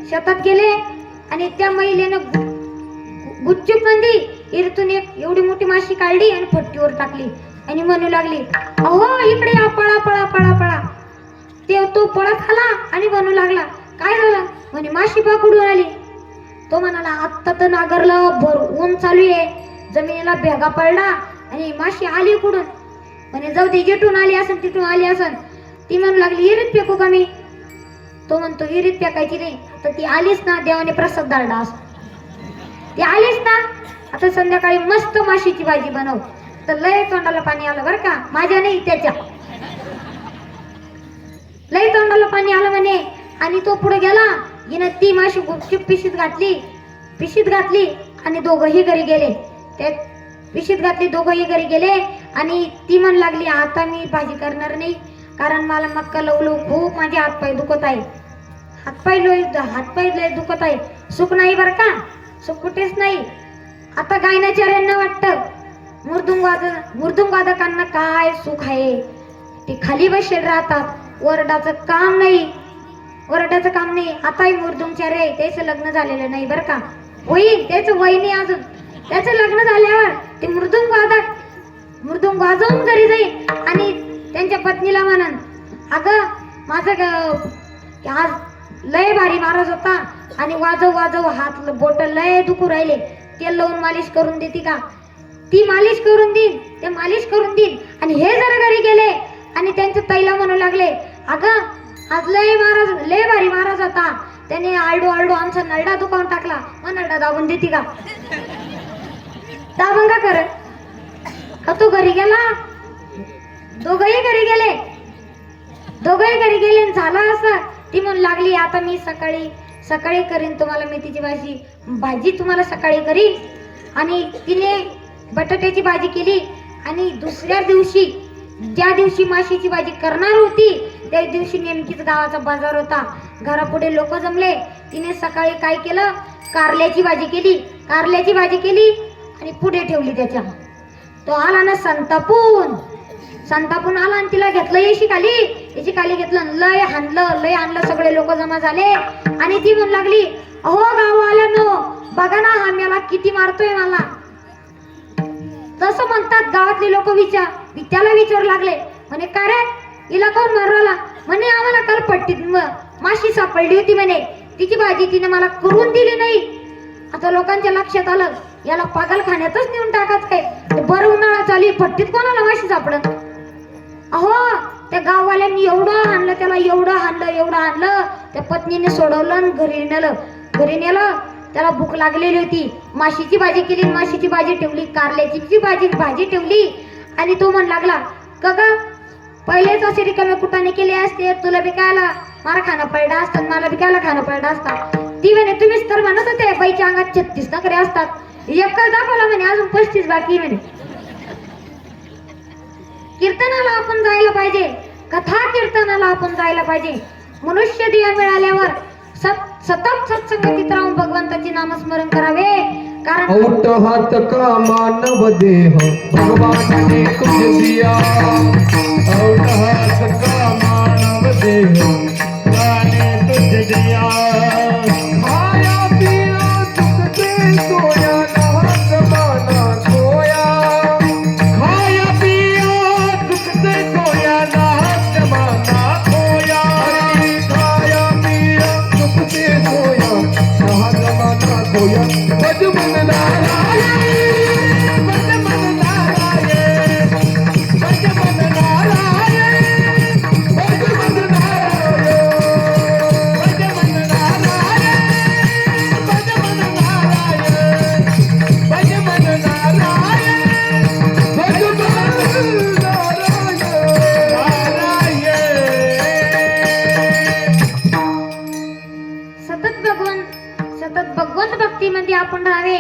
शेतात गेले आणि त्या महिलेनं गुच्चूप नंदी हिरतून एक एवढी मोठी माशी काढली आणि फटकीवर टाकली आणि म्हणू लागली, अहो इकडे या, पळा. तो पळत आला आणि म्हणू लागला, काय झालं? म्हणे माशी पकडून आली. तो म्हणाला, आत्ता तर नागरलं, भर ऊन चालू आहे, जमिनीला भेगा पडला आणि माशी आली कुठून? म्हणे जाऊ दे, जिथून आली असन तिथून आली असन. ती म्हणू लागली, हिरीत फेकू का मी? तो म्हणतो, हिरीत फेकायची नाही, तर ती आलीच ना, देवाने प्रसाद धाडला असं. ती आलीच ना, आता संध्याकाळी मस्त माशीची भाजी बनव. तर लय तोंडाला पाणी आलं बरं का, माझ्या नाही त्याच्या. लय तोंडाला पाणी आलं म्हणे. आणि तो पुढे गेला. हिनं ती माशी गुपचूप पिशीत घातली आणि दोघंही घरी गेले. ते पिशीत घातली, दोघंही घरी गेले आणि ती म्हण लागली, आता मी भाजी करणार नाही, कारण मला मक्का लवलो खूप माझे हातपाय दुखत आहे. हातपाय लय दुखत आहे. सुख नाही बरं का, सुख कुठेच नाही. आता गायनाचार्यांना वाटतं मृदुंग वादकांना काय सुख आहे, ते खाली बसेल राहतात, ओरडाचं काम नाही. आताही मृदुंगचार्य आहे, त्याचं लग्न झालेलं नाही बरं का, होईल, त्याचं वय नाही अजून. त्याचं लग्न झाल्यावर ते मृदुंग वाजवून घरी जाईल आणि त्यांच्या पत्नीला म्हणन, अगं माझं आज लय भारी महाराज होता आणि वाजव हात बोट लय दुखू राहिले, तेल लावून मालिश करून देते का? ती मालिश करून देईन. आणि हे जर घरी गेले आणि त्यांच्या ताईला म्हणू लागले, अगं आज लय भारी महाराज होता, त्याने आरडू आमचा नरडा दुखावून टाकला, मग नरडा दाबून देते का? दाबून का कर? तो घरी गेला. दोघंही घरी गेले. झालं असं, ती म्हणू लागली, आता मी सकाळी करीन तुम्हाला मेथीची भाजी तुम्हाला सकाळी करीन. आणि तिने बटाट्याची भाजी केली आणि दुसऱ्या दिवशी ज्या दिवशी माशीची भाजी करणार होती त्या दिवशी नेमकीच गावाचा बाजार होता. घरापुढे लोक जमले. तिने सकाळी काय केलं, कारल्याची भाजी केली आणि पुढे ठेवली त्याच्या. तो आला ना संतापून, संतापून आला आणि तिला घेतलं येशी खाली घेतलं, लय हाणलं, सगळे लोक जमा झाले आणि ती म्हणू लागली, अहो गाववाल्यानो बघा ना हा मला किती मारतोय मला. तसं म्हणतात गावातले लोक त्याला विचारू लागले, म्हणे का रे हिला कोण मारला? म्हणे आम्हाला काल पट्टीत माशी सापडली होती म्हणे, तिची भाजी तिने मला करून दिली नाही. आता लोकांच्या लक्षात आलं याला पागलखान्यातच नेऊन टाकायचंय. बरं उन्हाळा चालू आहे, पट्टीत कोणाला माशी सापडत? अहो त्या गाववाल्यांनी एवढं आणलं त्याला, एवढं आणलं त्या पत्नीने सोडवलं आणि घरी नेलं. त्याला भूक लागलेली होती, माशीची भाजी केली, माशीची भाजी ठेवली, कारल्याची भाजी ठेवली आणि तो म्हण लागला, का पहिलेच असे रिकामे कुटाने केले असते, तुला बिकायला मारा खाणं पडला असतात, मला बिकायला खाणं पडलं असतात. ती म्हणे तुम्हीच तर म्हणत होते बाईच्या अंगात 36 नखरे असतात, एकच दाखवला म्हणे, अजून 35 बाकी म्हणे. कीर्तनाला आपण जायला पाहिजे, कथा कीर्तनाला आपण जायला पाहिजे. मनुष्य दिया मिळाल्यावर सतत सत्संगतीत राहून भगवंताचे नामस्मरण करावे. कारण औट हात का मानव देह भगवान ने तुझे दिया, औट हात का मानव देह भगवान ने तुझे दिया. खाया पिया सुख से सोया नहात माना सोया, खाया पिया सुख से सोया नहात माना सोया. खाया पिया सुख से सोया नहात माना सोया. भज मन नारायण, भज मन नारायण, भज मन नारायण, भज मन नारायण, भज मन नारायण, भज मन नारायण, भज मन नारायण, भज मन नारायण. सतत भगवंत भक्तीमध्ये आपण राहावे.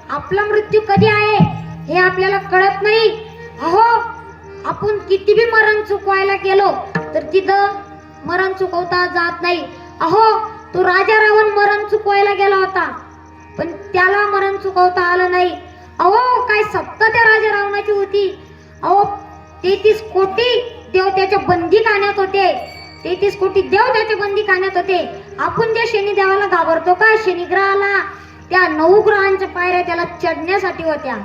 आपला मृत्यू कधी आहे हे आपल्याला कळत नाही. अहो आपण किती बी मरण चुकवायला गेलो तर तिथं मरण चुकवता जात नाही. अहो तो राजा रावण मरण चुकवायला गेला होता पण त्याला मरण चुकवता आलं नाही. अहो काय सत्ता त्या राजा रावणाची होती. अहो 33 कोटी देव त्याच्या बंदीखान्यात होते. 33 कोटी देव त्याच्या बंदीखान्यात होते. आपण ज्या शनी देवाला घाबरतो का, शनिग्रहाला, त्या 9 ग्रहांच्या पायऱ्या त्याला चढण्यासाठी होत्या.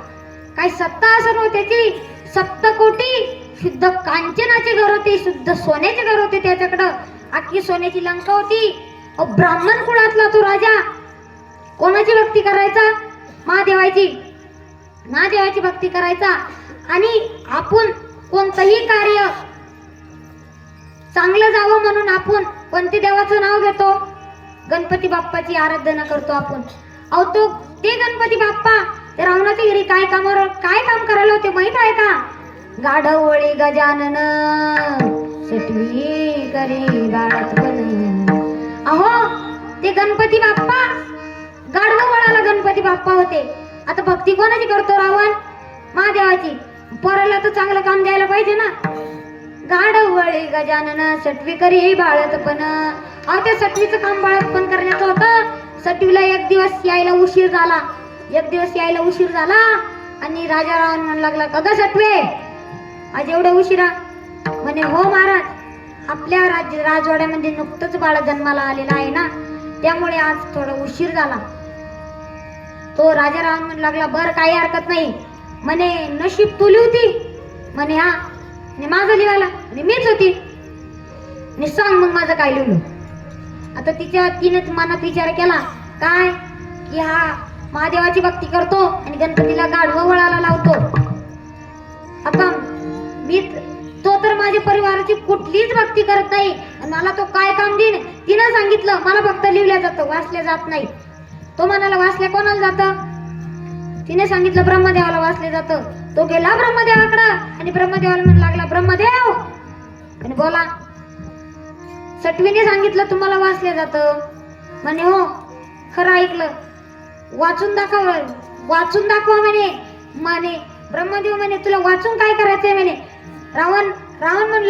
काय सत्ता असं नव्हती त्याची. 7 कोटी शुद्ध कांचनाचे घर होते, शुद्ध सोन्याचे घर होते त्याच्याकडं. अख्खी सोन्याची लंका होती. ब्राह्मण कुळातला तो राजा कोणाची भक्ती करायचा? महादेवाची भक्ती करायचा. आणि आपण कोणतंही कार्य चांगलं जावं म्हणून आपण कोणत्या देवाचं नाव घेतो? गणपती बाप्पाची आराधना करतो आपण. अहो ते गणपती बाप्पा त्या रावणाच्या घरी काय काम करायला होते माहित आहे का? गाढवळी गजानन सटवी करे बाळातपण. अहो ते गणपती बाप्पा गाढव वळाला गणपती बाप्पा होते. आता भक्ती कोणाची करतो रावण? महादेवाची. पोराला तर चांगलं काम द्यायला पाहिजे ना. गाढवळी गजानन सटवी करी बाळातपण. अहो त्या सटवीचं काम बाळातपण करण्याचं होतं. सटवीला एक दिवस यायला उशीर झाला आणि राजा रावण म्हणू लागला, का सटवे आज एवढं उशिरा? म्हणे हो महाराज, आपल्या राजवाड्यामध्ये नुकतंच बाळ जन्माला आलेला आहे ना, त्यामुळे आज थोडा उशीर झाला. तो राजा रावण म्हणू लागला, बरं काही हरकत नाही. म्हणे नशीब तुली होती? म्हणे हा. माझं लिहायला मीच होती. सांग मग माझं काय लिहिलं? आता तिने मनात विचार केला काय की हा महादेवाची भक्ती करतो आणि गणपतीला गाढवं वळाला लावतो. आता तो तर माझ्या परिवाराची कुठलीच भक्ती करत नाही. मला तो काय काम देईन? तिनं सांगितलं मला फक्त लिहिल्या जातं, वाचल्या जात नाही. तो म्हणाला वाचल्या कोणाला जातं? तिने सांगितलं ब्रह्मदेवाला वाचले जातं. तो गेला ब्रह्मदेवाकडं आणि ब्रह्मदेवाला म्हणू लागला, ब्रह्मदेव आणि बोला. सटवीने सांगितलं तुम्हाला वाचले जातं. म्हणे हो खरं ऐकलं. वाचून दाखवा म्हणे. ब्रह्मदेव म्हणे तुला वाचून काय करायचंय? म्हणे रावण म्हणू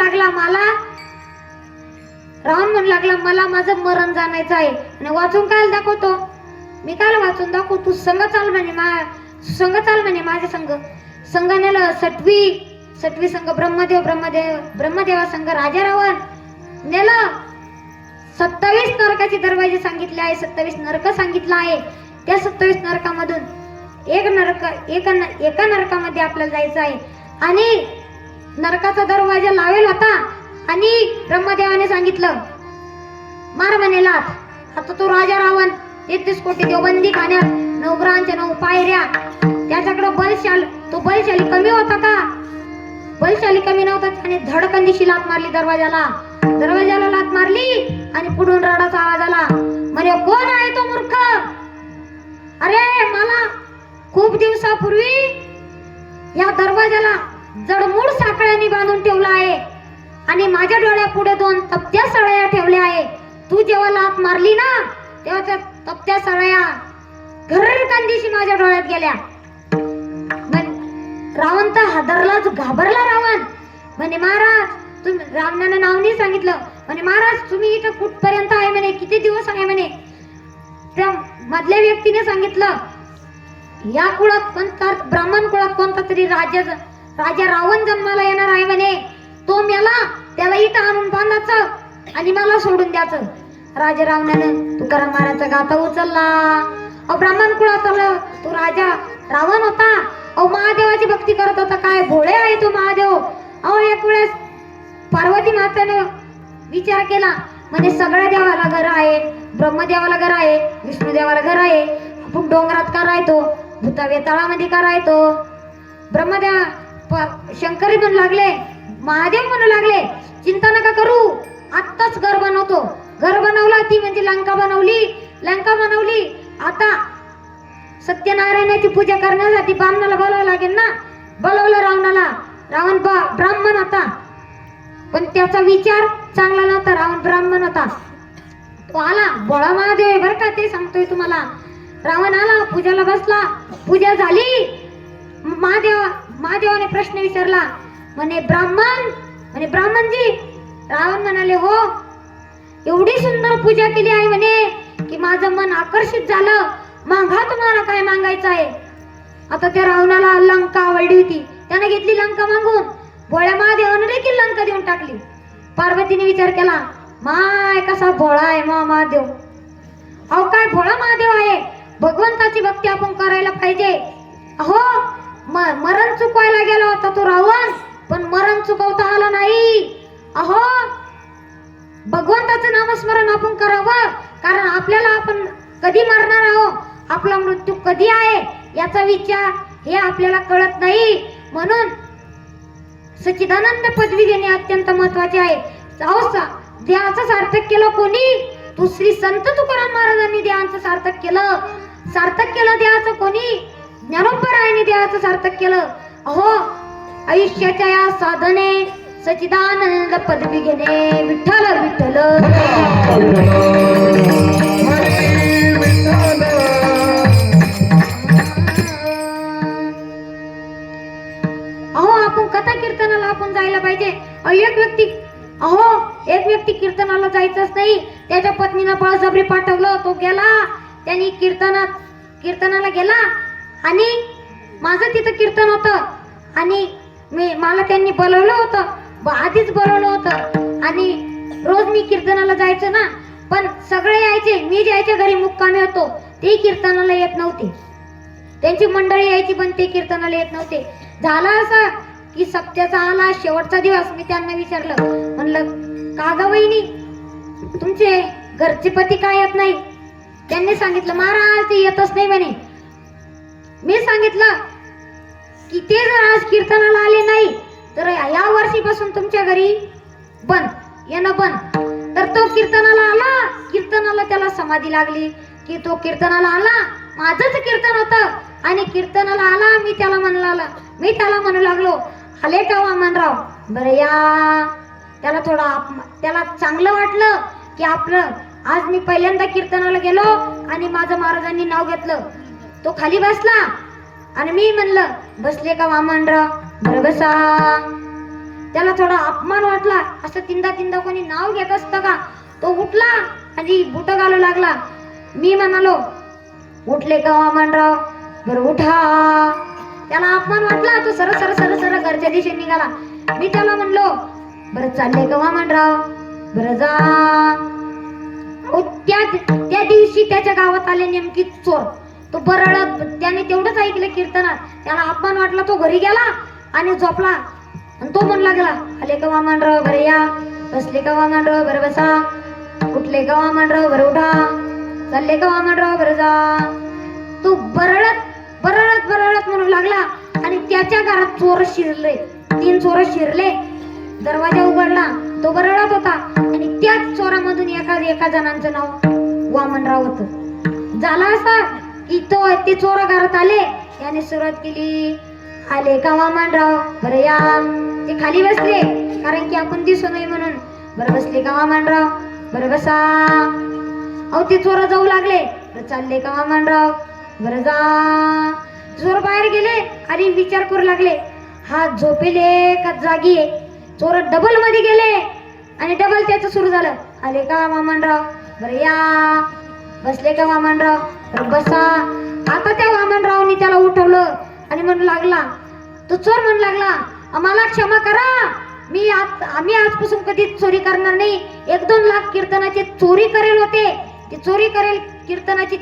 लागला मला माझं मरण जाणायचं आहे. आणि वाचून काय दाखवतो? मी काय वाचून दाखवू? तू संग चाल म्हणे माझ्या संघ. संघ नेलं सटवी संघ ब्रह्मदेवा संघ राजा रावण नेलं. 27 नरकाचे दरवाजे सांगितले आहे, 27 नरक सांगितलं आहे. त्या 27 नरकामधून एका नरकामध्ये आपल्याला जायचं आहे आणि नरकाचा दरवाजा लावेल होता आणि ब्रह्मदेवाने सांगितलं मार म्हणे लाथ. आता तो राजा रावण 33 कोटी देवबंदी खाण्यात 9 ग्रहांच्या 9 पायऱ्या, त्याच्याकडे बलशाली कमी होता का? बलशाली कमी नव्हता. त्याने धडकन दिशी लात मारली दरवाजाला लात मारली आणि पुढून रडाचा आवाज आला. म्हणे कोण आहे तो मूर्ख? अरे मला खूप दिवसापूर्वी या दरवाजाला जडमूड साखळ्यांनी बांधून ठेवला आहे आणि माझ्या डोळ्यापुढे 2 तपत्या सळया ठेवल्या आहे. तू जेव्हा लात मारली ना तेव्हा त्या तपत्या सळया घरकंदीशी माझ्या डोळ्यात गेल्या. रावण तर हादरलाच, घाबरला रावण. म्हणे महाराज रावणानं नाव नाही सांगितलं. म्हणे महाराज तुम्ही इथं कुठपर्यंत आहे म्हणे, किती दिवस आहे म्हणे. त्या मधल्या व्यक्तीने सांगितलं या कुळात कोणता ब्राह्मण कुळात कोणता तरी राजा रावण जन्माला येणार आहे म्हणे. तो मेला त्याला इथं आणून बांधायचं आणि मला सोडून द्यायचं. राजा रावणानं तुकाराम महाराजचा गाथा उचलला. ब्राह्मण कुळात तो राजा रावण होता. महादेवाची भक्ती करत होता. काय भोळे आहे तो महादेव. एक वेळेस पार्वती मातेने विचार केला म्हणजे सगळ्या देवाला घर आहे, ब्रह्मदेवाला घर आहे, विष्णुदेवाला घर आहे, आपण डोंगरात का राहतो, भूतावेताळामध्ये का राहतो. शंकरी म्हणू लागले, महादेव म्हणू लागले चिंता नका करू, आत्ताच घर बनवतो. घर बनवला, ती म्हणजे लंका बनवली. आता सत्यनारायणाची पूजा करण्यासाठी ब्राह्मणाला बोलावं लागेल ना. बोलवलं रावणाला. रावण ब्राह्मण होता पण त्याचा विचार चांगला नव्हता. रावण ब्राह्मण होता. तो आला, भोळा महादेव आहे बरं का, ते सांगतोय तुम्हाला. रावण आला, पूजाला बसला. पूजा झाली. महादेवाने प्रश्न विचारला म्हणे ब्राह्मणजी. रावण म्हणाले हो, एवढी सुंदर पूजा केली आहे म्हणे की माझं मन आकर्षित झालं. मागा तुम्हाला काय मागायचं आहे. आता त्या रावणाला लंका आवडली होती. त्याने घेतली लंका मागून. भोळ्या महादेवाने देखील लंका देऊन टाकली. पार्वतीने विचार केला माय कसा भोळा आहे महादेव. अहो काय भोळा महादेव आहे. भगवंताची भक्ती आपण करायला पाहिजे. अहो मरण चुकवायला गेला होता तो रावण, पण मरण चुकवता आला नाही. अहो भगवंताचं नामस्मरण आपण करावं, कारण आपल्याला आपण कधी मरणार आहोत, आपला मृत्यू कधी आहे याचा विचार हे आपल्याला कळत नाही. म्हणून सच्चिदानंद पदवी देणे अत्यंत महत्वाचे आहे. देहाचं सार्थक केलं कोणी? तू श्री संत तुकाराम महाराजांनी देहाचं सार्थक केलं देहाचं कोणी? ज्ञानोबरायांनी देहाचं सार्थक केलं. अहो आयुष्याच्या या साधने सच्चिदानंद पदवी घेणे. विठ्ठल विठ्ठल आपण कथा कीर्तनाला आपण जायला पाहिजे. एक व्यक्ती कीर्तनाला जायचंच नाही. त्याच्या पत्नीनं बळजबरी पाठवलं. तो गेला. त्यांनी कीर्तनाला गेला आणि माझं तिथं कीर्तन होतं आणि मला त्यांनी बोलवलं होतं. आधीच बोलवलं होतं आणि रोज मी कीर्तनाला जायचं ना. पण सगळे यायचे, मी ज्याच्या घरी मुक्कामी होतो ते कीर्तनाला येत नव्हते. त्यांची मंडळी यायची पण ते कीर्तनाला येत नव्हते. झालं असं की सप्त्याचा आला शेवटचा दिवस. मी त्यांना विचारलं, म्हणलं का ग वहिनी तुमचे घरचे पती काय येत नाही? त्यांनी सांगितलं महाराज ते येतच नाही म्हणे. मी सांगितलं की ते जर आज कीर्तनाला आले नाही तर या वर्षीपासून तुमच्या घरी येणं बंद. तर तो कीर्तनाला आला. कीर्तनाला त्याला समाधी लागली की तो कीर्तनाला आला. माझंच कीर्तन होतं आणि कीर्तनाला आला. मी त्याला म्हणू लागलो आले का वामनराव? बरं या. त्याला चांगलं वाटलं की आपलं आज मी पहिल्यांदा कीर्तनाला गेलो आणि माझं महाराजांनी नाव घेतलं. तो खाली बसला आणि मी म्हणलं बसले का वामनराव? बरं बसा. त्याला थोडा अपमान वाटला. असं तीनदा कोणी नाव घेत असतं का? तो उठला आणि बुट घालू लागला. मी म्हणालो उठले का वामनराव? बरं उठा. त्याला अपमान वाटला. तो सर सर सर सर घरच्या दिशेने निघाला. मी त्याला म्हणलो, बरं चालले का वामनराव, बरं जा. त्या दिवशी त्याच्या गावात आले नेमकी चोर. तो बरळत, त्याने तेवढंच ऐकलं कीर्तनात, त्याला अपमान वाटला. तो घरी गेला आणि झोपला. आणि तो म्हणू लागला, आले का वामनराव, बरं या. बसले का वामनराव, बरं बसा. उठले का वामनराव, बरं उठा. चालले का वामनराव, बरं जा. तो बरळत बरळत बरळत म्हणू लागला. आणि त्याच्या घरात चोर शिरले. 3 चोर शिरले. दरवाजा उघडला. तो बरळत होता आणि त्याच चोरामधून एका जणांचं नाव वामनराव होतं. झाला असा की ते चोर घरात आले. याने सुरुवात केली, आले का वामनराव, बरं या. ते खाली बसले कारण की आपण दिसू नये म्हणून. बरं बसले का वामनराव, बरं बसा. अहो ते चोर जाऊ लागले. बरं चालले का वामनराव, बरं जा. चोर बाहेर गेले आणि विचार करू लागले, हा झोपेले का जागी आहे. चोर डबल मध्ये गेले आणि डबल त्याचं सुरू झालं, आले का वामनराव, बरं या. बसले का वामनराव, बरं बसा. आता त्या वामनरावनी त्याला उठवलं आणि म्हणू लागला, तो चोर म्हणू लागला, आम्हाला क्षमा करा, आम्ही आजपासून कधीच चोरी करणार नाही. 1-2 लाख कीर्तनाची चोरी करेल होते. ते चोरी करेल कीर्तनाची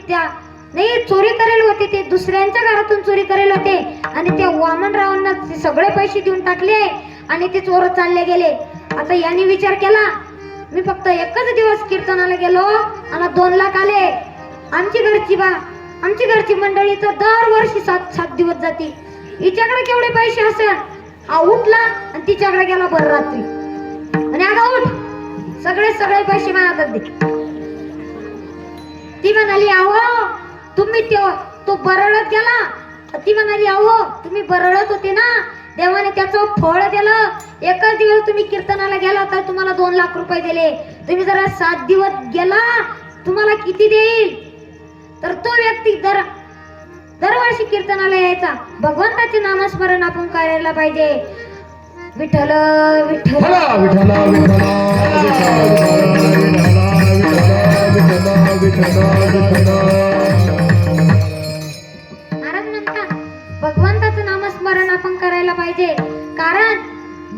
चोरी करेल होते. ते दुसऱ्यांच्या घरातून चोरी करेल होते. आणि त्या वामनरावांना ते सगळे पैसे देऊन टाकले आणि ते चोर चालले गेले. आता यांनी विचार केला, मी फक्त 1च दिवस कीर्तनाला गेलो आणि 2 लाख आले. आमची घरची मंडळी तर दरवर्षी 7 दिवस जाती. हिच्याकडे केवढे पैसे असेल. हा उठला आणि तिच्याकडे गेला भर रात्री. आणि अगं उठ, सगळे पैसे माझ्या दे. ती म्हणाली, अहो तुम्ही तो बरळत गेला. ती म्हणाली, अहो तुम्ही बरळत होते ना, देवाने त्याचं फळ दिलं. 1च दिवस तुम्ही कीर्तनाला गेला तर तुम्हाला 2 लाख रुपये दिले. तुम्ही जरा 7 दिवस गेला, तुम्हाला किती देईल. तर तो व्यक्ती दरवर्षी कीर्तनाला यायचा. भगवंताचे नामस्मरण आपण करायला पाहिजे. विठ्ठल विठ्ठल महाराज म्हणतात, भगवंताचं नामस्मरण आपण करायला पाहिजे. कारण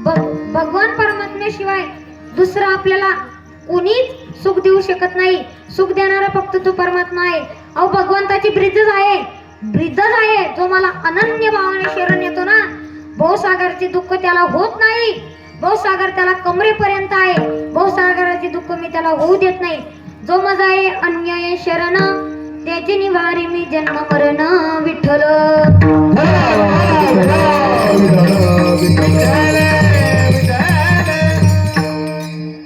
भगवान परमात्म्याशिवाय दुसरा आपल्याला कोणीच सुख देऊ शकत नाही. सुख देणारा फक्त तो परमात्मा आहे. अहो भगवंताची ब्रिजच आहे जो मला अनन्य भावाने शरण येतो ना. भवसागरचे दुःख त्याला होत नाही. भवसागर त्याला कमरेपर्यंत आहे. भवसागराचे दुःख मी त्याला होऊ देत नाही. जो माझा आहे अन्याय शरण, त्याची निवारी मी जन्म मरण. विठ्ठल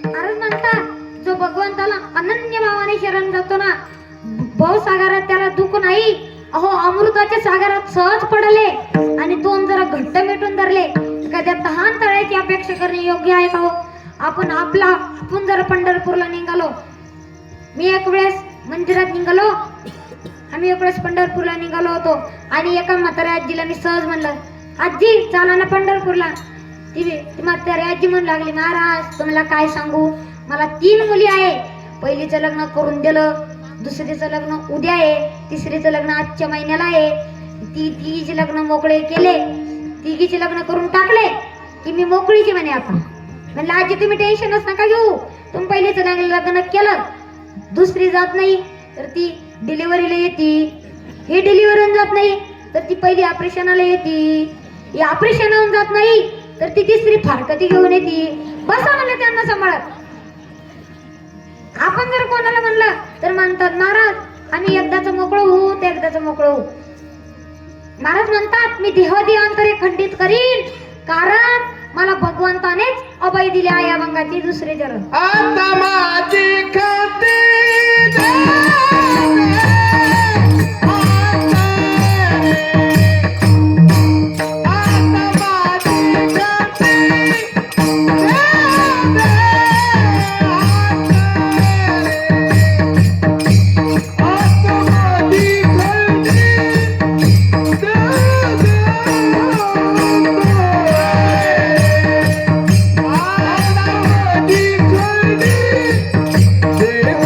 महाराज म्हणतात, जो भगवंताला अनन्य भावाने शरण जातो ना, भवसागरात त्याला दुःख नाही. अहो अमृताच्या सागरात सहज पडले आणि 2 जरा घट्ट मिटून धरले. एखाद्या तहान तळ्याची अपेक्षा करणे योग्य आहे का हो. आपण जर पंढरपूरला निघालो, मी एक वेळेस मंदिरात निघालो, आम्ही एक वेळेस पंढरपूरला निघालो होतो आणि एका म्हाताऱ्या आजीला मी सहज म्हणलं, आजी चला ना पंढरपूरला. ती म्हातारी आजी म्हणू लागली, महाराज तुम्हाला काय सांगू, मला 3 मुली आहे. पहिलीचं लग्न करून दिलं, दुसरीचं लग्न उद्या आहे, तिसरीचं लग्न आजच्या महिन्याला आहे. तिघीचे लग्न मोकळे केले, तिघीचे लग्न करून टाकले की मी मोकळीची म्हणे. आता म्हणलं आजी तुम्ही टेन्शनच नका घेऊ, तुम्ही पहिलीचं लग्न केलं, दुसरी जात नाही तर ती डिलिव्हरीला येते, हे डिलिव्हरी जात नाही तर ती पहिली ऑपरेशनला येते, ही ऑपरेशन होऊन जात नाही तर ती तिसरी फारकती घेऊन येते. बसा म्हणलं त्यांना सांभाळत. आपण जर कोणाला म्हणलं तर म्हणतात, महाराज आम्ही एकदाच मोकळं होऊ, ते एकदाच मोकळं होऊ. महाराज म्हणतात, मी देहांतरे खंडित करीन, कारण मला भगवंतानेच अभय दिले आहे. अभंगाची 2रे चरण. आता माझी खाती देव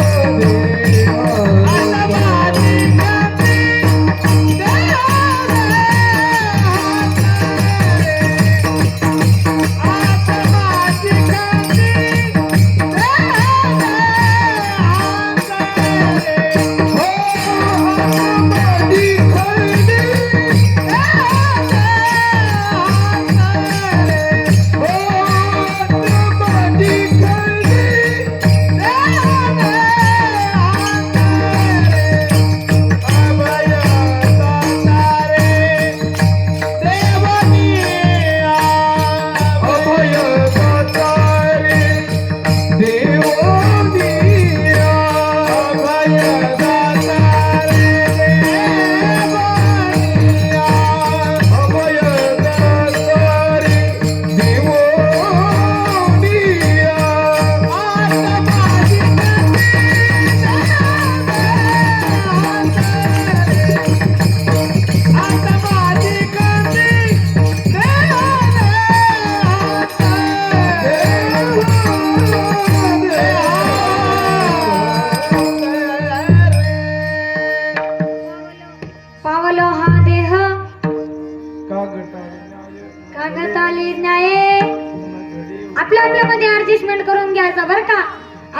आपल्या आपल्यामध्ये ऍडजस्टमेंट करून घ्यायचा बरं का.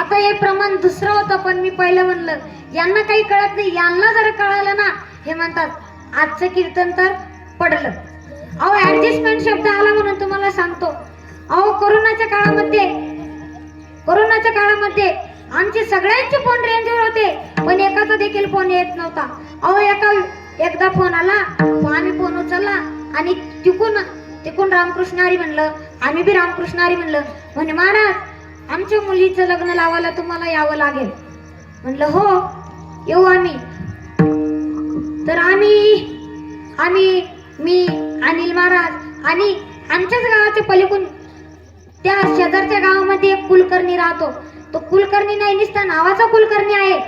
आता हे प्रमाण दुसरं होतं, पण मी पहिलं म्हणलं यांना काही कळत नाही. यांना जर कळालं ना, हे म्हणतात आजचं कीर्तन तर पडलं. अहो ऍडजस्टमेंट शब्द आला म्हणून तुम्हाला सांगतो. अहो कोरोनाच्या काळामध्ये आमचे सगळ्यांचे फोन रेंजवर होते, पण एकाचा देखील फोन येत नव्हता. अहो एकदा फोन आला, आम्ही फोन उचलला आणि तिकून रामकृष्ण हरी म्हणलं. आम्ही बी रामकृष्ण हरी म्हणलं. म्हणे महाराज आमच्या मुलीचं लग्न लावायला तुम्हाला यावं लागेल. म्हणलं हो येऊ आम्ही. तर आम्ही मी अनिल महाराज आणि आमच्याच गावाच्या पलीकडून त्या शेजारच्या गावामध्ये एक कुलकर्णी राहतो. तो कुलकर्णी नाही, नुसता नावाचा कुलकर्णी आहे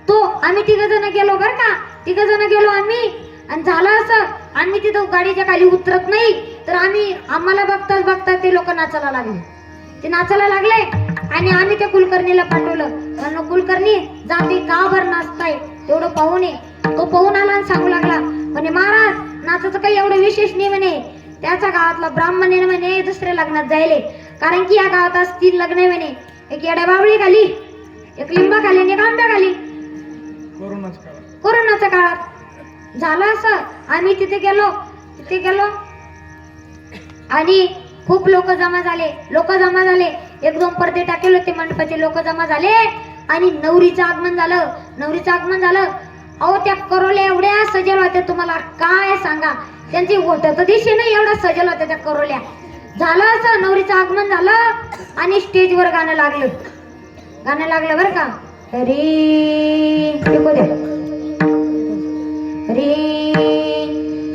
तो. आम्ही 3 जण गेलो बरं का. 3 जण गेलो आम्ही. आणि झालं असं, आम्ही तिथं गाडीच्या खाली उतरत नाही, तर आम्हाला बघता ते लोक नाचायला लागले. ते नाचायला लागले आणि आम्ही त्या कुलकर्णीला पाठवलं. म्हणून कुलकर्णी जाते गावभर नाचताय, तेवढं पाहून ये. तो पाहून आला आणि सांगू लागला, म्हणे महाराज नाचाचं काही एवढं विशेष नाही म्हणे. त्याच्या गावातला ब्राह्मण आहे म्हणे दुसऱ्या लग्नात जायले, कारण की या गावात आज 3 लग्न आहे म्हणे. एक येड्या बावळी खाली, एक लिंबा खाली आणि एक आंब्या खाली. कोरोनाच्या काळात झालं असं. आम्ही तिथे गेलो आणि खूप लोक जमा झाले. 1-2 पडदे टाकले होते मंडपाचे. लोक जमा झाले आणि नवरीचं आगमन झालं. अहो त्या करोल्या एवढ्या सजल होत्या, तुम्हाला काय सांगा. त्यांची ओठ तर दिशे नाही एवढा सजल होत्या त्या करोल्या. झालं असं, नवरीचं आगमन झालं आणि स्टेजवर गाणं लागलं बरं का.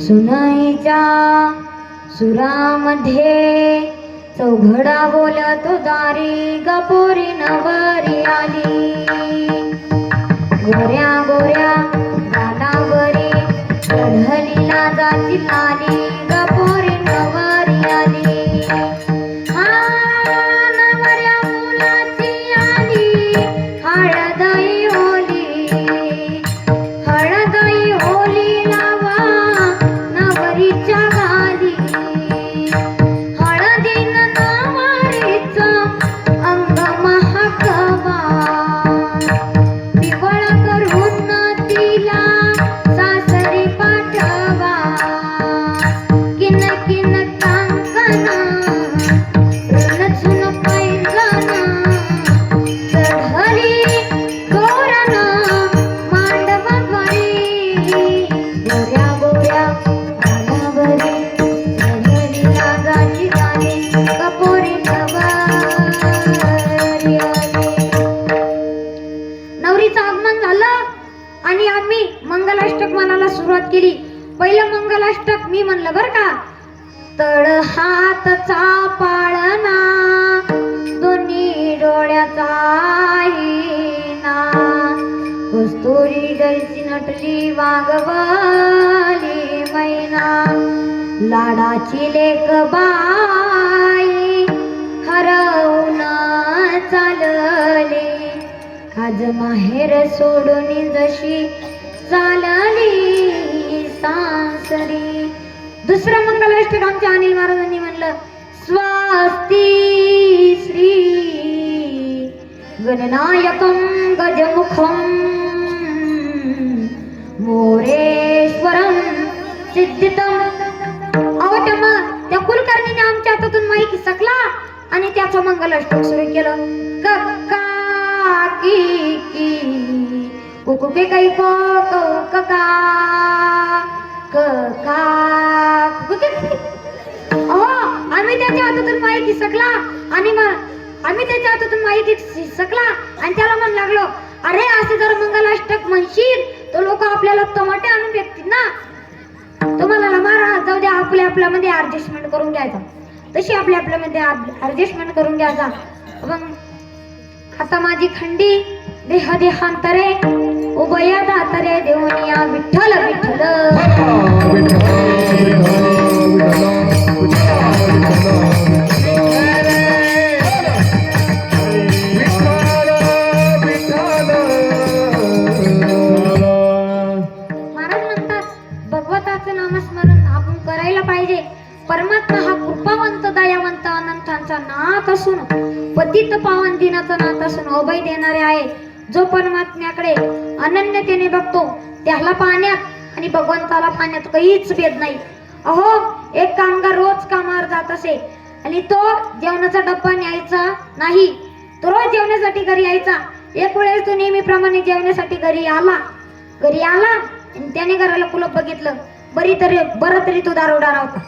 सुनाईच्या सुरामध्ये चौघडा बोलतो दारी, गपोरी नवरी आली. गोऱ्या गालावरी चढलीला जाती लाली, गपोरी नवरी आली. नवऱ्या मुलाची आली हळदई होली लावा नवरीच्या गाली. हळदीन नवरीचं अंग महाकवा, पिवळ करून तिला सासरी पाठवा. किन कांकण रणझुन पैंजण चढली गोरन मांडवावरी. गोऱ्या गालावरी चढलीला जाती गाली, कपोरी नवरी आली. नवरीचं आगमन झालं आणि आम्ही मंगलाष्टक म्हणायला सुरुवात केली. पहिलं मंगलाष्टक मी म्हणलं बरं का. तळ हातचा पाळणा, दोन्ही डोळ्याचा हिना, कस्तुरी जैसी नटली वागवली मैना. लाडाची लेक बाई हरवून चालली, आज माहेर सोडून जशी चालली सासरी. दुसरं मंगलाष्टक आमच्या अनिल महाराजांनी म्हणलं. स्वस्ती श्री गणनायकं गजमुखं मोरेश्वरं सिद्धितं. अहो त्या कुलकर्णीने आमच्या हातातून माईक सकला आणि त्याचं मंगलाष्टक सुरू केलं. कक्का की कुकू के काही को कका कका. आम्ही त्याच्या हातातून माईक सकला आणि आम्ही त्याच्या हातातून माईक सकला आणि त्याला म्हण लागलो, अरे असे जर मंगलाष्टक म्हणशील तर लोक आपल्याला टमाटे आणून फेकतील ना. तुम्हाला महाराज जाऊ द्या, आपल्यामध्ये ऍडजस्टमेंट करून घ्यायचा. तशी आपल्यामध्ये ऍडजस्टमेंट करून घ्यायचा. मग आता माझी खंडी देहांतरे उभया दातरे देवनिया विठ्ठल विठ्ठल. महाराज म्हणतात भगवताचं नामस्मरण आपण करायला पाहिजे. परमात्मा हा कृपावंत दयावंत अनंतांचा नाथ असून असून पतित पावन दिनाचा नाथ असून अभय देणारे आहे. जो परमात्म्याकडे अनन्यतेने बघतो त्याला पाण्यात आणि भगवंताला पाण्यात काहीच भेद नाही. अहो, एक कामगार रोज कामावर जात असे आणि तो जेवणाचा डब्बा न्यायचा नाही. तो रोज जेवण्यासाठी घरी यायचा. एक वेळेस तो नेहमीप्रमाणे जेवण्यासाठी घरी आला आणि त्याने घराला कुलूप बघितलं. बरं तरी तो दारुडा नव्हता.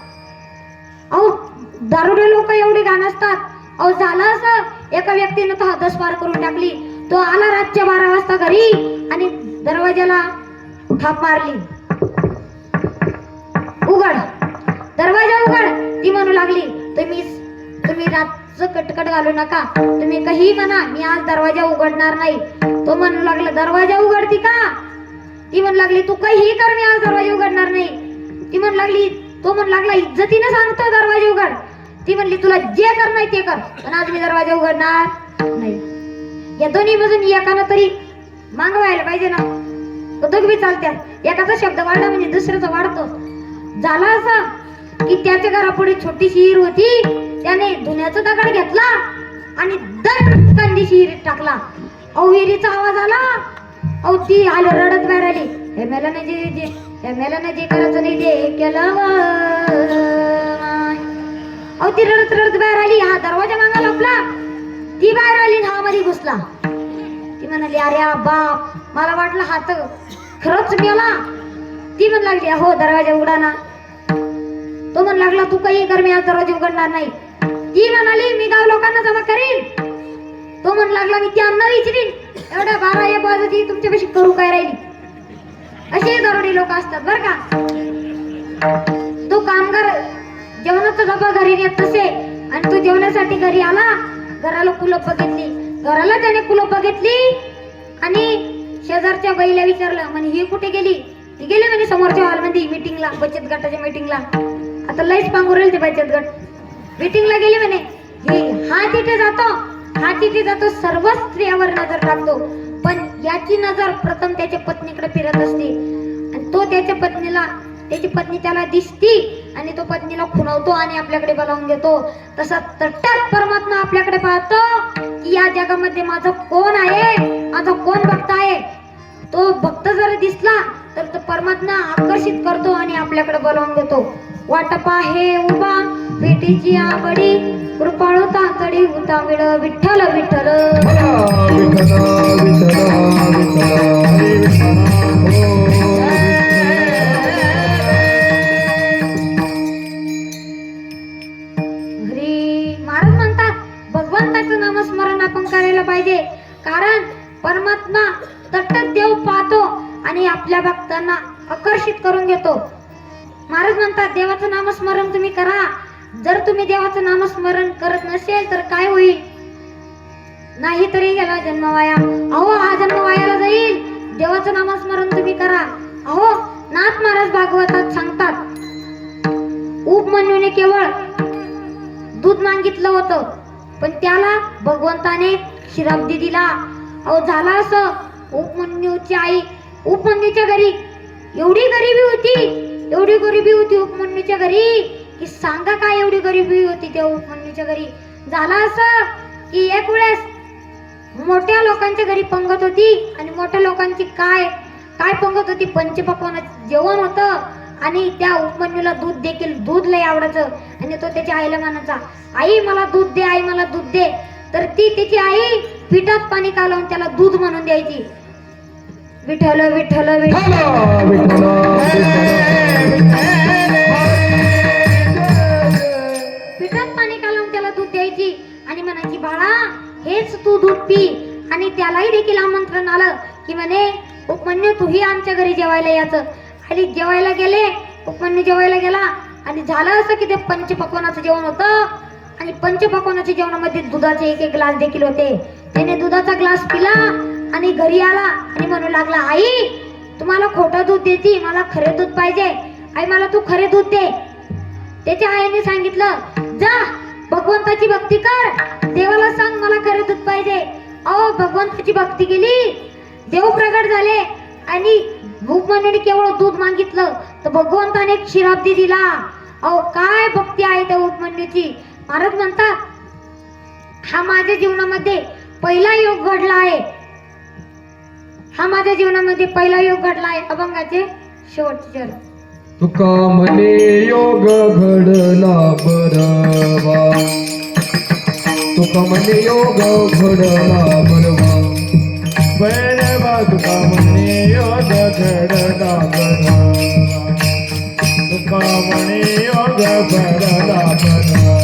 अहो, दारुडे लोक एवढे घाण असतात. अहो, झालं असं एका व्यक्तीने तो हदस पार करून टाकली. तो आला रातच्या 12 वाजता घरी आणि दरवाजाला थाप मारली. उघड, दरवाजा उघड. ती म्हणू लागली, तुम्ही रातचं कटकट घालू नका, तुम्ही काही म्हणा, मी आज दरवाजा उघडणार नाही. तो म्हणू लागला, दरवाजा उघडती का? ती म्हणू लागली, तू काही कर, मी आज दरवाजा उघडणार नाही. तो म्हणू लागला, इज्जतीने सांगतो दरवाजा उघड. ती म्हणली, तुला जे कर नाही ते कर, पण आज मी दरवाजा उघडणार नाही. या दोन्ही मधून एकानं तरी मागवायला पाहिजे ना. दोघी चालत्या. एकाचा शब्द वाढला म्हणजे दुसऱ्याचा वाढतो. झाला असं की त्याच्या घरापुढे छोटीशी हिर होती. त्याने धुण्याचा दगड घेतला आणि दणकन हिरीत टाकला. अहो, विहिरीचा आवाज आला. अहो, ती आलं रडत बाहेर आली. हे मेल्याने जे करायचं नाही ते केलं. अहो, ती रडत बाहेर आली. हा दरवाजा मागा लपला. ती बाहेर आली, हा मध्ये घुसला. ती म्हणाली, अरे बाप, मला वाटलं हात खरंच मेला. ती म्हण लागली, हो दरवाजा उघडा ना. तो म्हण लागला, तू काही कर, मी आज दरवाजा उघडणार नाही. ती म्हणाली, मी गाव लोकांना जमा करीन. तो म्हण लागला, मी त्यांना विचारीन. एवढ्या 12-1 वाजती तुमच्यापाशी करू काय राहिली. असे दरोडे लोक असतात बर का. तो कामगार जेवणाचा डबा घरी नेत असे आणि तो जेवणासाठी घरी आला. घराला कुलूप बघितली. घराला त्याने कुलूप बघितली आणि शेजारच्या बाईला विचारलं, म्हणे ही कुठे गेली? ती गेली म्हणे समोरच्या हॉलमध्ये मीटिंगला, बचत गटाच्या मीटिंगला. आता लईच पांगुरेल ते बचत गट. मीटिंगला गेली म्हणे. हा तिथे जातो सर्व स्त्रियावर नजर टाकतो, पण याची नजर प्रथम त्याच्या पत्नीकडे फिरत असते आणि तो त्याची पत्नी त्याला दिसती आणि तो पत्नीला खुणवतो आणि आपल्याकडे बोलावून घेतो. तसा तट्टात परमात्मा आपल्याकडे पाहतो की या जगामध्ये माझा कोण आहे, माझा कोण भक्त आहे. तो भक्त जर दिसला तर तो परमात्मा आकर्षित करतो आणि आपल्याकडे बोलावून घेतो. वाटपा हे उभा भेटीची आवडी, कृपाळू तातडी उताविळ, विठ्ठल विठ्ठल. महाराज म्हणतात, भगवंताचं नामस्मरण आपण करायला पाहिजे, कारण परमात्मा तट्टत देव पाहतो आणि आपल्या भक्तांना आकर्षित करून घेतो. महाराज म्हणतात, देवाचं नामस्मरण तुम्ही करा. जर तुम्ही देवाचं नामस्मरण करत नसेल तर काय होईल? नाही तरी गेला जन्म वाया. अहो, हा जन्म वायाला जाईल. देवाचं नामस्मरण तुम्ही करा. अहो, नाथ महाराज भागवतात सांगतात, उपमन्यूने केवळ दूध मागितलं होतं पण त्याला भगवंताने क्षीराब्दी दिला. अहो, झाला असं, उपमन्यूच्या घरी एवढी गरिबी होती उपमन्यूच्या घरी की सांगा काय एवढी गरिबी होती त्या उपमन्यूच्या घरी. झाला असं की एक वेळेस मोठ्या लोकांच्या घरी पंगत होती आणि मोठ्या लोकांची काय पंगत होती, पंचपक्वान्नाचं जेवण होतं आणि त्या उपमन्यूला दूध लय आवडायचं आणि तो त्याच्या आईला म्हणायचा, आई मला दूध दे, आई मला दूध दे. तर ती त्याची आई पिठात पाणी कालवून त्याला दूध म्हणून द्यायची. विठ्ठल विठ्ठल विठ्ठल. पिठात पाणी कालवून त्याला दूध द्यायची आणि म्हणायची, बाळा हेच तू दूध पी. आणि त्यालाही देखील आमंत्रण आलं की म्हणे, उपमन्यू तूही आमच्या घरी जेवायला यायचं. आणि जेवायला गेले, उपमन्यू जेवायला गेला आणि झालं असं की ते पंचपक्वान्नाचं जेवण होतं आणि पंचपक्वान्नाच्या जेवणामध्ये दुधाचे 1-1 ग्लास देखील होते. त्याने दुधाचा ग्लास पिला आणि घरी आला आणि म्हणू लागला, आई तुम्हाला खोटं दूध देती, मला खरे दूध पाहिजे. आई मला तू खरे दूध दे. त्याच्या आईने सांगितलं, जा भगवंताची भक्ती कर, देवाला सांग मला खरे दूध पाहिजे. अहो, भगवंताची भक्ती केली, देव प्रगट झाले आणि उपमन्यूने केवळ दूध मागितलं तर भगवंताने क्षीराब्दी दिला. अहो, काय भक्ती आहे त्या उपमन्यूची. महाराज म्हणतात, हा माझ्या जीवनामध्ये पहिला योग घडला आहे. हा माझ्या जीवनामध्ये पहिला योग घडला आहे. अभंगाचे शेवटचे चरण. तुका म्हणे योग घडला बरवा, तुका म्हणे योग घडला बरवा, बरवा तुका म्हणे योग घडला बरवा, तुका म्हणे योग घडला बरवा.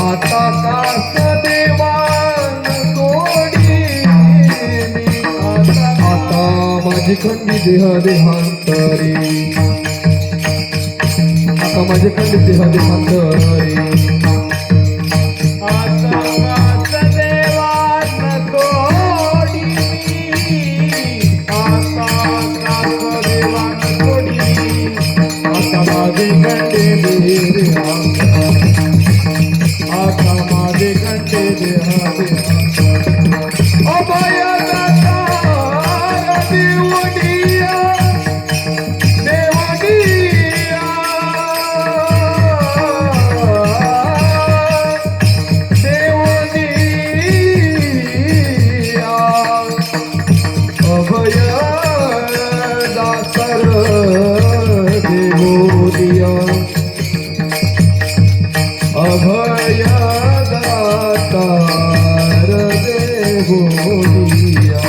आता कास देवान सोडी मी, आता माझी खंडी देह देहांतरी, आता माझे खंडी देह देहांतरी. आता कास देवान सोडी मी, आता कास देवान सोडी, आता माझे खंडी देह देहांतरी, आता माझे खंडी देह देहांतरी. अभय देवनिया देवनिया देवनिया अभय दासर देवनिया अभय दातार देवनिया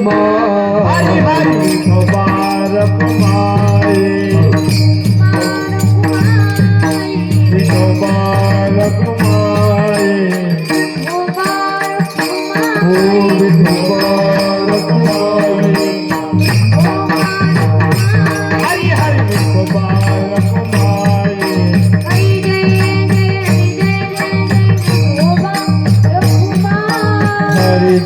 कुमारी कुमार कुमारी कुमार कुमार